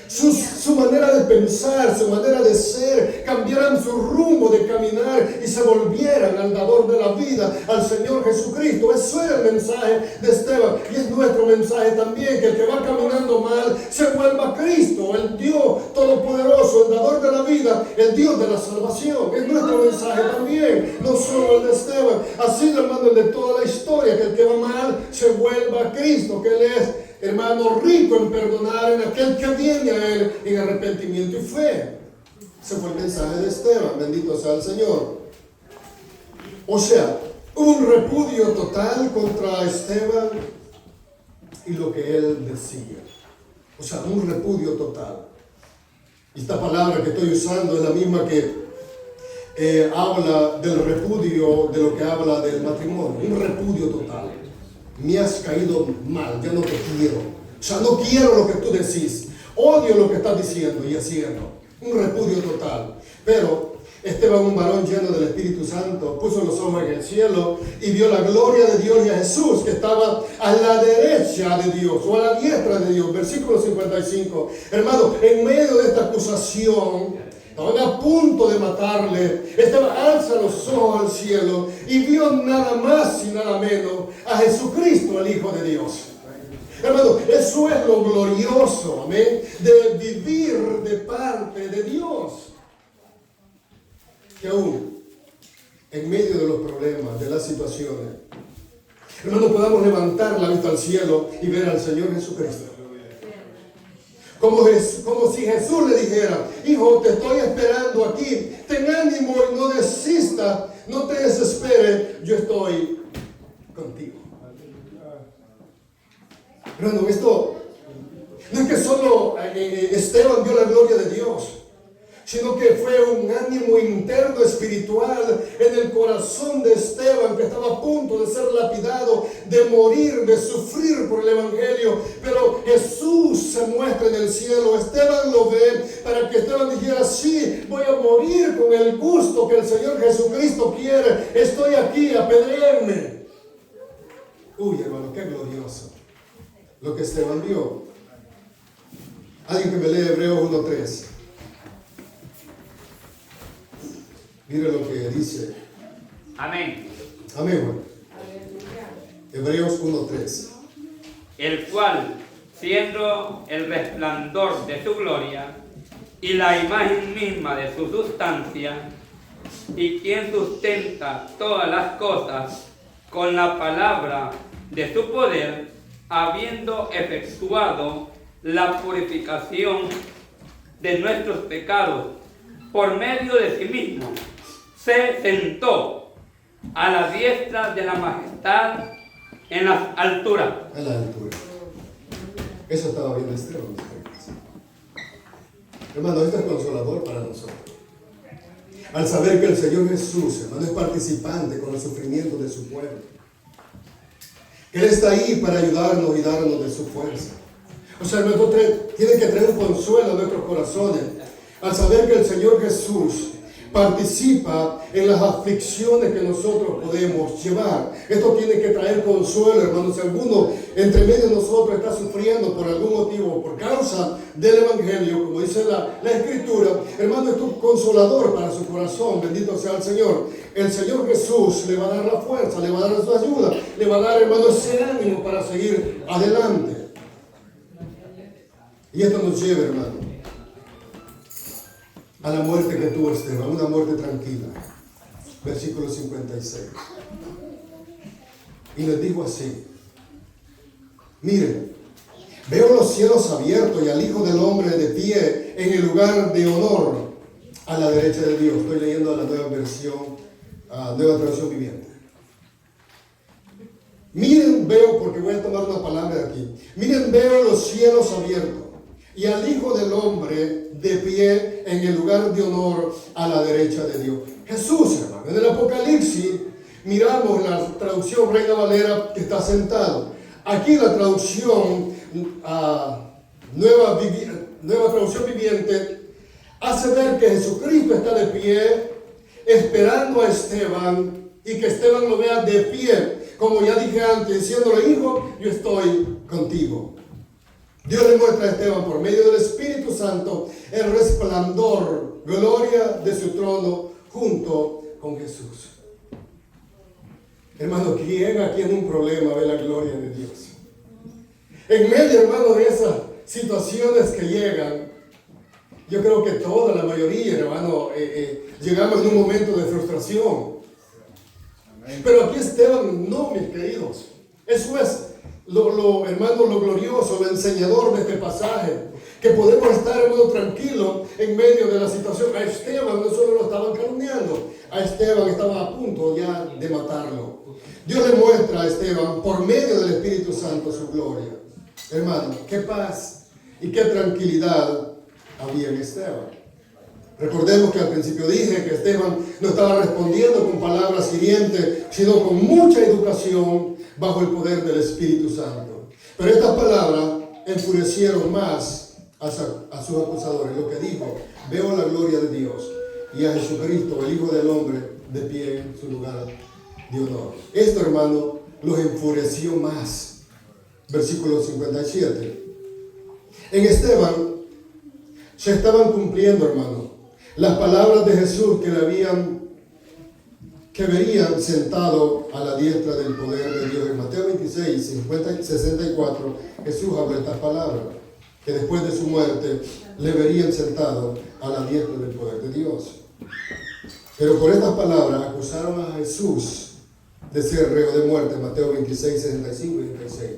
su manera de pensar, su manera de ser, cambiaran su rumbo de caminar y se volvieran al dador de la vida, al Señor Jesucristo. Eso era el mensaje de Esteban y es nuestro mensaje también, que el que va caminando mal se vuelva a Cristo, el Dios todopoderoso, el dador de la vida, el Dios de la salvación. Es nuestro mensaje también, no solo el de Esteban, así hermano, el de toda la historia, que el que va mal se vuelva a Cristo, que Él es, hermano, rico en perdonar en aquel que viene a Él en arrepentimiento y fe. Ese fue el mensaje de Esteban, bendito sea el Señor. O sea, un repudio total contra Esteban y lo que él decía. O sea, un repudio total. Esta palabra que estoy usando es la misma que habla del repudio, de lo que habla del matrimonio. Un repudio total. Me has caído mal, ya no te quiero. O sea, no quiero lo que tú decís. Odio lo que estás diciendo y haciendo. Un repudio total. Pero Esteban, un varón lleno del Espíritu Santo, puso los ojos en el cielo y vio la gloria de Dios y a Jesús que estaba a la derecha de Dios o a la diestra de Dios. Versículo 55. Hermano, en medio de esta acusación, estaban a punto de matarle. Esteban alza los ojos al cielo y vio nada más y nada menos a Jesucristo, el Hijo de Dios. Hermano, eso es lo glorioso, amén, de vivir de parte de Dios. Que aún en medio de los problemas, de las situaciones, hermano, podamos levantar la vista al cielo y ver al Señor Jesucristo. Como si Jesús le dijera: hijo, te estoy esperando aquí, ten ánimo y no desistas, no te desesperes, yo estoy contigo. Hermano, esto no es que solo Esteban vio la gloria de Dios, sino que fue un ánimo interno espiritual en el corazón de Esteban, que estaba a punto de ser lapidado, de morir, de sufrir por el Evangelio. Pero Jesús se muestra en el cielo, Esteban lo ve, para que Esteban dijera: sí, voy a morir con el gusto que el Señor Jesucristo quiere, estoy aquí, apedréenme. Uy, hermano, qué glorioso lo que Esteban vio. Alguien que me lee Hebreos 1:3. Mire lo que dice. Amén. Amén, Juan. Hebreos 1:3. El cual, siendo el resplandor de su gloria y la imagen misma de su sustancia, y quien sustenta todas las cosas con la palabra de su poder, habiendo efectuado la purificación de nuestros pecados por medio de sí mismo, se sentó a la diestra de la majestad en las alturas. En la altura. Eso estaba bien Esteban. Hermano, esto es consolador para nosotros. Al saber que el Señor Jesús, hermano, es participante con el sufrimiento de su pueblo. Él está ahí para ayudarnos y darnos de su fuerza. O sea, nosotros tiene que traer un consuelo a nuestros corazones al saber que el Señor Jesús participa en las aflicciones que nosotros podemos llevar. Esto tiene que traer consuelo, hermanos. Si alguno entre medio de nosotros está sufriendo por algún motivo, por causa del Evangelio, como dice la Escritura, hermano, esto es consolador para su corazón. Bendito sea el Señor. El Señor Jesús le va a dar la fuerza, le va a dar su ayuda, le va a dar, hermano, ese ánimo para seguir adelante. Y esto nos lleva, hermano, a la muerte que tuvo Esteban, una muerte tranquila. Versículo 56. Y les digo así: miren, veo los cielos abiertos y al Hijo del Hombre de pie en el lugar de honor a la derecha de Dios. Estoy leyendo la nueva versión, nueva traducción viviente. Miren, veo, porque voy a tomar una palabra de aquí. Miren, veo los cielos abiertos y al Hijo del Hombre de pie en el lugar de honor a la derecha de Dios. Jesús, hermano. En el Apocalipsis miramos la traducción Reina Valera, que está sentado. Aquí la traducción nueva traducción viviente hace ver que Jesucristo está de pie esperando a Esteban, y que Esteban lo vea de pie, como ya dije antes, diciéndole: hijo, yo estoy contigo. Dios le muestra a Esteban por medio del Espíritu Santo el resplandor, gloria de su trono junto con Jesús. Hermano, ¿quién aquí en un problema ve la gloria de Dios? En medio, hermano, de esas situaciones que llegan, yo creo que toda la mayoría, hermano, llegamos en un momento de frustración. Pero aquí Esteban, no, mis queridos. Eso es hermano, lo glorioso, lo enseñador de este pasaje, que podemos estar, hermano, tranquilos en medio de la situación. A Esteban no solo lo estaban calumniando, a Esteban estaba a punto ya de matarlo. Dios le muestra a Esteban por medio del Espíritu Santo su gloria. Hermano, qué paz y qué tranquilidad había en Esteban. Recordemos que al principio dije que Esteban no estaba respondiendo con palabras hirientes, sino con mucha educación bajo el poder del Espíritu Santo. Pero estas palabras enfurecieron más a sus acusadores. Lo que dijo: veo la gloria de Dios. y a Jesucristo, el Hijo del Hombre, de pie en su lugar de honor. Esto, hermano, los enfureció más. Versículo 57. En Esteban se estaban cumpliendo, hermano, las palabras de Jesús que verían sentado a la diestra del poder de Dios. En Mateo 26, 64, Jesús habla estas palabras, que después de su muerte le verían sentado a la diestra del poder de Dios. Pero por estas palabras acusaron a Jesús de ser reo de muerte, Mateo 26, 65 y 66.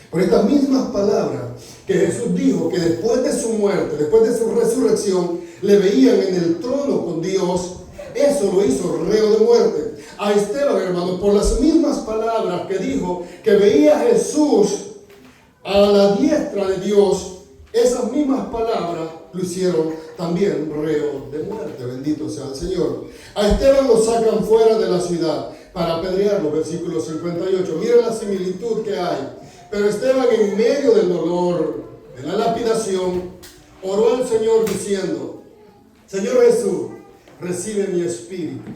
Por estas mismas palabras que Jesús dijo que después de su muerte, después de su resurrección, le veían en el trono con Dios, eso lo hizo reo de muerte. A Esteban, hermano, por las mismas palabras que dijo que veía a Jesús a la diestra de Dios, esas mismas palabras lo hicieron también reo de muerte. Bendito sea el Señor. A Esteban lo sacan fuera de la ciudad para apedrearlo, versículo 58. Miren la similitud que hay. Pero Esteban, en medio del dolor, de la lapidación, oró al Señor diciendo: Señor Jesús, recibe mi espíritu.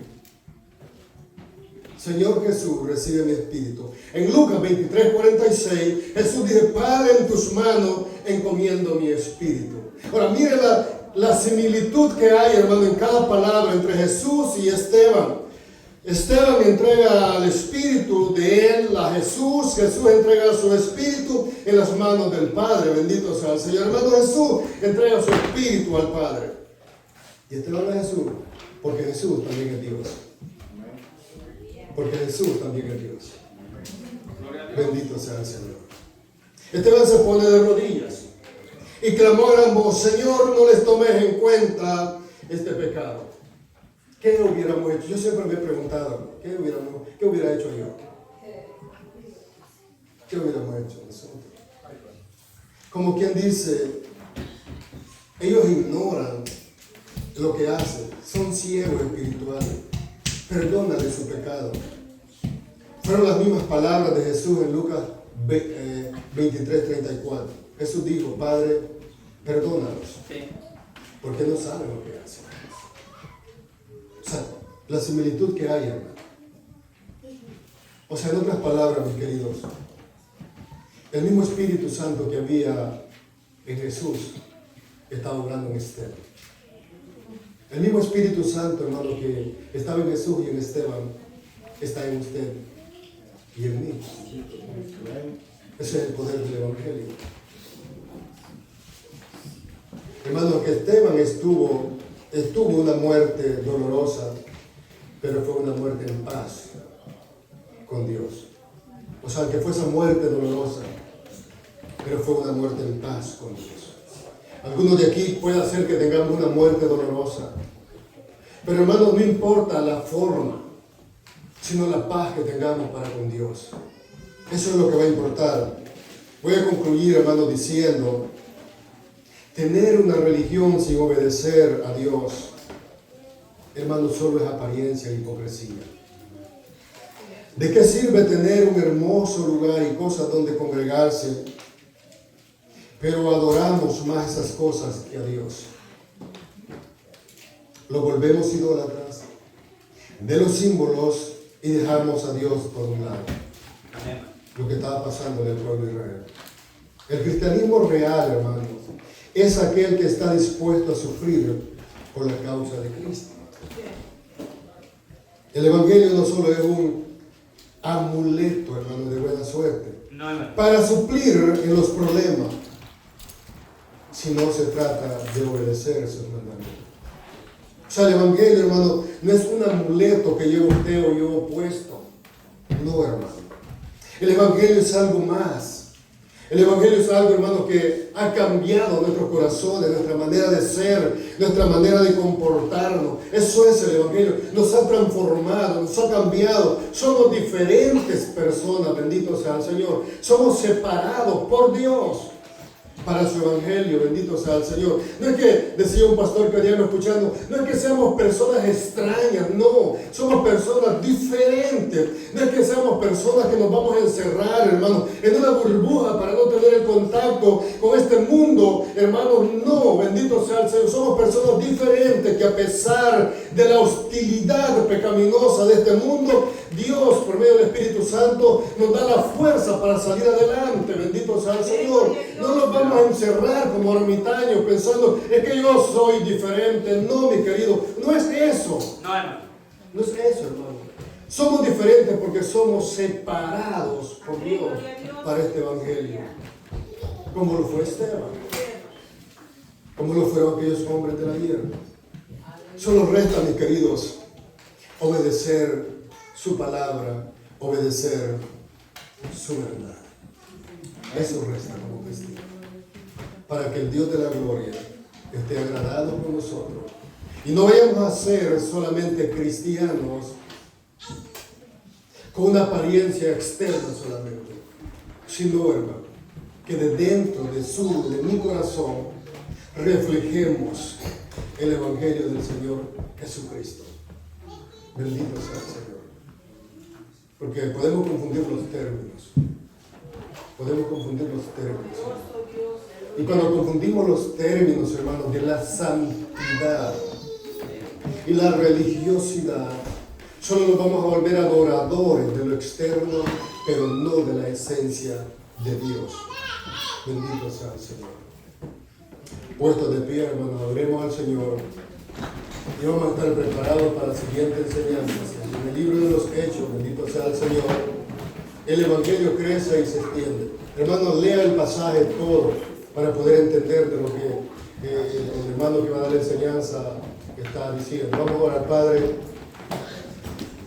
Señor Jesús, recibe mi espíritu. En Lucas 23, 46, Jesús dice: Padre, en tus manos encomiendo mi espíritu. Ahora, mire la similitud que hay, hermano, en cada palabra entre Jesús y Esteban. Esteban entrega al espíritu de él a Jesús. Jesús entrega su espíritu en las manos del Padre. Bendito sea el Señor. Hermano, Jesús entrega su espíritu al Padre. Y Esteban a Jesús, porque Jesús también es Dios. Porque Jesús también es Dios. Bendito sea el Señor. Esteban se pone de rodillas y clamó a gran voz: Señor, no les tomes en cuenta este pecado. ¿Qué hubiéramos hecho? Yo siempre me he preguntado, ¿qué hubiera hecho yo? ¿Qué hubiéramos hecho nosotros? Como quien dice, ellos ignoran lo que hacen, son ciegos espirituales. Perdónale su pecado. Fueron las mismas palabras de Jesús en Lucas 23, 34. Jesús dijo: Padre, perdónalos, porque no saben lo que hacen. O sea, la similitud que hay, hermano. O sea, en otras palabras, mis queridos, el mismo Espíritu Santo que había en Jesús estaba obrando en Esteban. El mismo Espíritu Santo, hermano, que estaba en Jesús y en Esteban, está en usted y en mí. Ese es el poder del Evangelio. Hermano, que Esteban estuvo una muerte dolorosa, pero fue una muerte en paz con Dios. O sea, que fue esa muerte dolorosa, pero fue una muerte en paz con Dios. Algunos de aquí puede ser que tengamos una muerte dolorosa, pero hermanos, no importa la forma, sino la paz que tengamos para con Dios. Eso es lo que va a importar. Voy a concluir, hermanos, diciendo: tener una religión sin obedecer a Dios, hermanos, solo es apariencia e hipocresía. ¿De qué sirve tener un hermoso lugar y cosas donde congregarse, pero adoramos más esas cosas que a Dios? Lo volvemos idólatras de los símbolos y dejamos a Dios por un lado. Lo que estaba pasando en el pueblo de Israel. El cristianismo real, hermanos, es aquel que está dispuesto a sufrir por la causa de Cristo. El Evangelio no solo es un amuleto, hermano, de buena suerte, para suplir en los problemas, sino se trata de obedecer esos mandamientos. O sea, el Evangelio, hermano, no es un amuleto que llevo usted o yo puesto. No, hermano. El Evangelio es algo más. El Evangelio es algo, hermano, que ha cambiado nuestros corazones, nuestra manera de ser, nuestra manera de comportarnos. Eso es el Evangelio. Nos ha transformado, nos ha cambiado. Somos diferentes personas, bendito sea el Señor. Somos separados por Dios para su Evangelio, bendito sea el Señor. No es que, decía un pastor que ayer me escuchando, no es que seamos personas extrañas, no, somos personas diferentes. No es que seamos personas que nos vamos a encerrar, hermano, en una burbuja para no tener el contacto con este mundo, hermano, no, bendito Bendito sea el Señor. Somos personas diferentes que a pesar de la hostilidad pecaminosa de este mundo, Dios, por medio del Espíritu Santo, nos da la fuerza para salir adelante. Bendito sea el Señor. No nos vamos a encerrar como ermitaños pensando, es que yo soy diferente. No, mi querido, no es eso. No, hermano. No es eso, hermano. Somos diferentes porque somos separados por Dios para este evangelio. Como lo fue Esteban. Como lo fueron aquellos hombres de la tierra. Solo resta, mis queridos, obedecer su palabra, obedecer su verdad. Eso resta como testigo. Para que el Dios de la gloria esté agradado con nosotros. Y no vayamos a ser solamente cristianos con una apariencia externa solamente, sino, hermano, que de dentro de mi corazón reflejemos el evangelio del Señor Jesucristo. Bendito sea el Señor. Porque podemos confundir los términos. Podemos confundir los términos. Y cuando confundimos los términos, hermanos, de la santidad y la religiosidad, solo nos vamos a volver adoradores de lo externo, pero no de la esencia de Dios. Bendito sea el Señor. Puestos de pie, hermanos, adoremos al Señor. Y vamos a estar preparados para la siguiente enseñanza. En el libro de los Hechos, bendito sea el Señor, el Evangelio crece y se extiende. Hermanos, lea el pasaje todo para poder entender de lo que el hermano que va a dar la enseñanza está diciendo. Vamos a orar, Padre.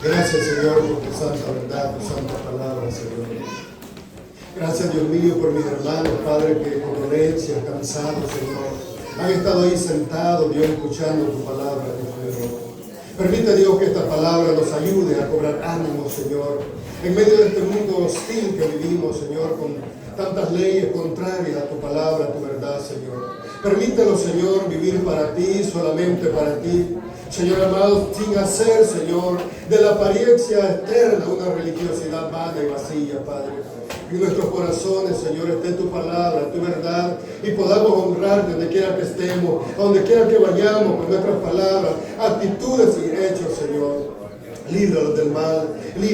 Gracias, Señor, por tu santa verdad, tu santa palabra, Señor. Gracias, Dios mío, por mis hermanos, Padre, que con dolencia, cansados, Señor, han estado ahí sentados, Dios, escuchando tu palabra, Dios mío. Permite, Dios, que esta palabra nos ayude a cobrar ánimo, Señor, en medio de este mundo hostil que vivimos, Señor, con tantas leyes contrarias a tu palabra, a tu verdad, Señor. Permítelo, Señor, vivir para ti, solamente para ti. Señor amado, sin hacer, Señor, de la apariencia externa una religiosidad vana y vacía, Padre. En nuestros corazones, Señor, esté tu palabra, tu verdad, y podamos honrarte donde quiera que estemos, a donde quiera que vayamos con nuestras palabras, actitudes y hechos, Señor. Líbranos del mal, líbranos.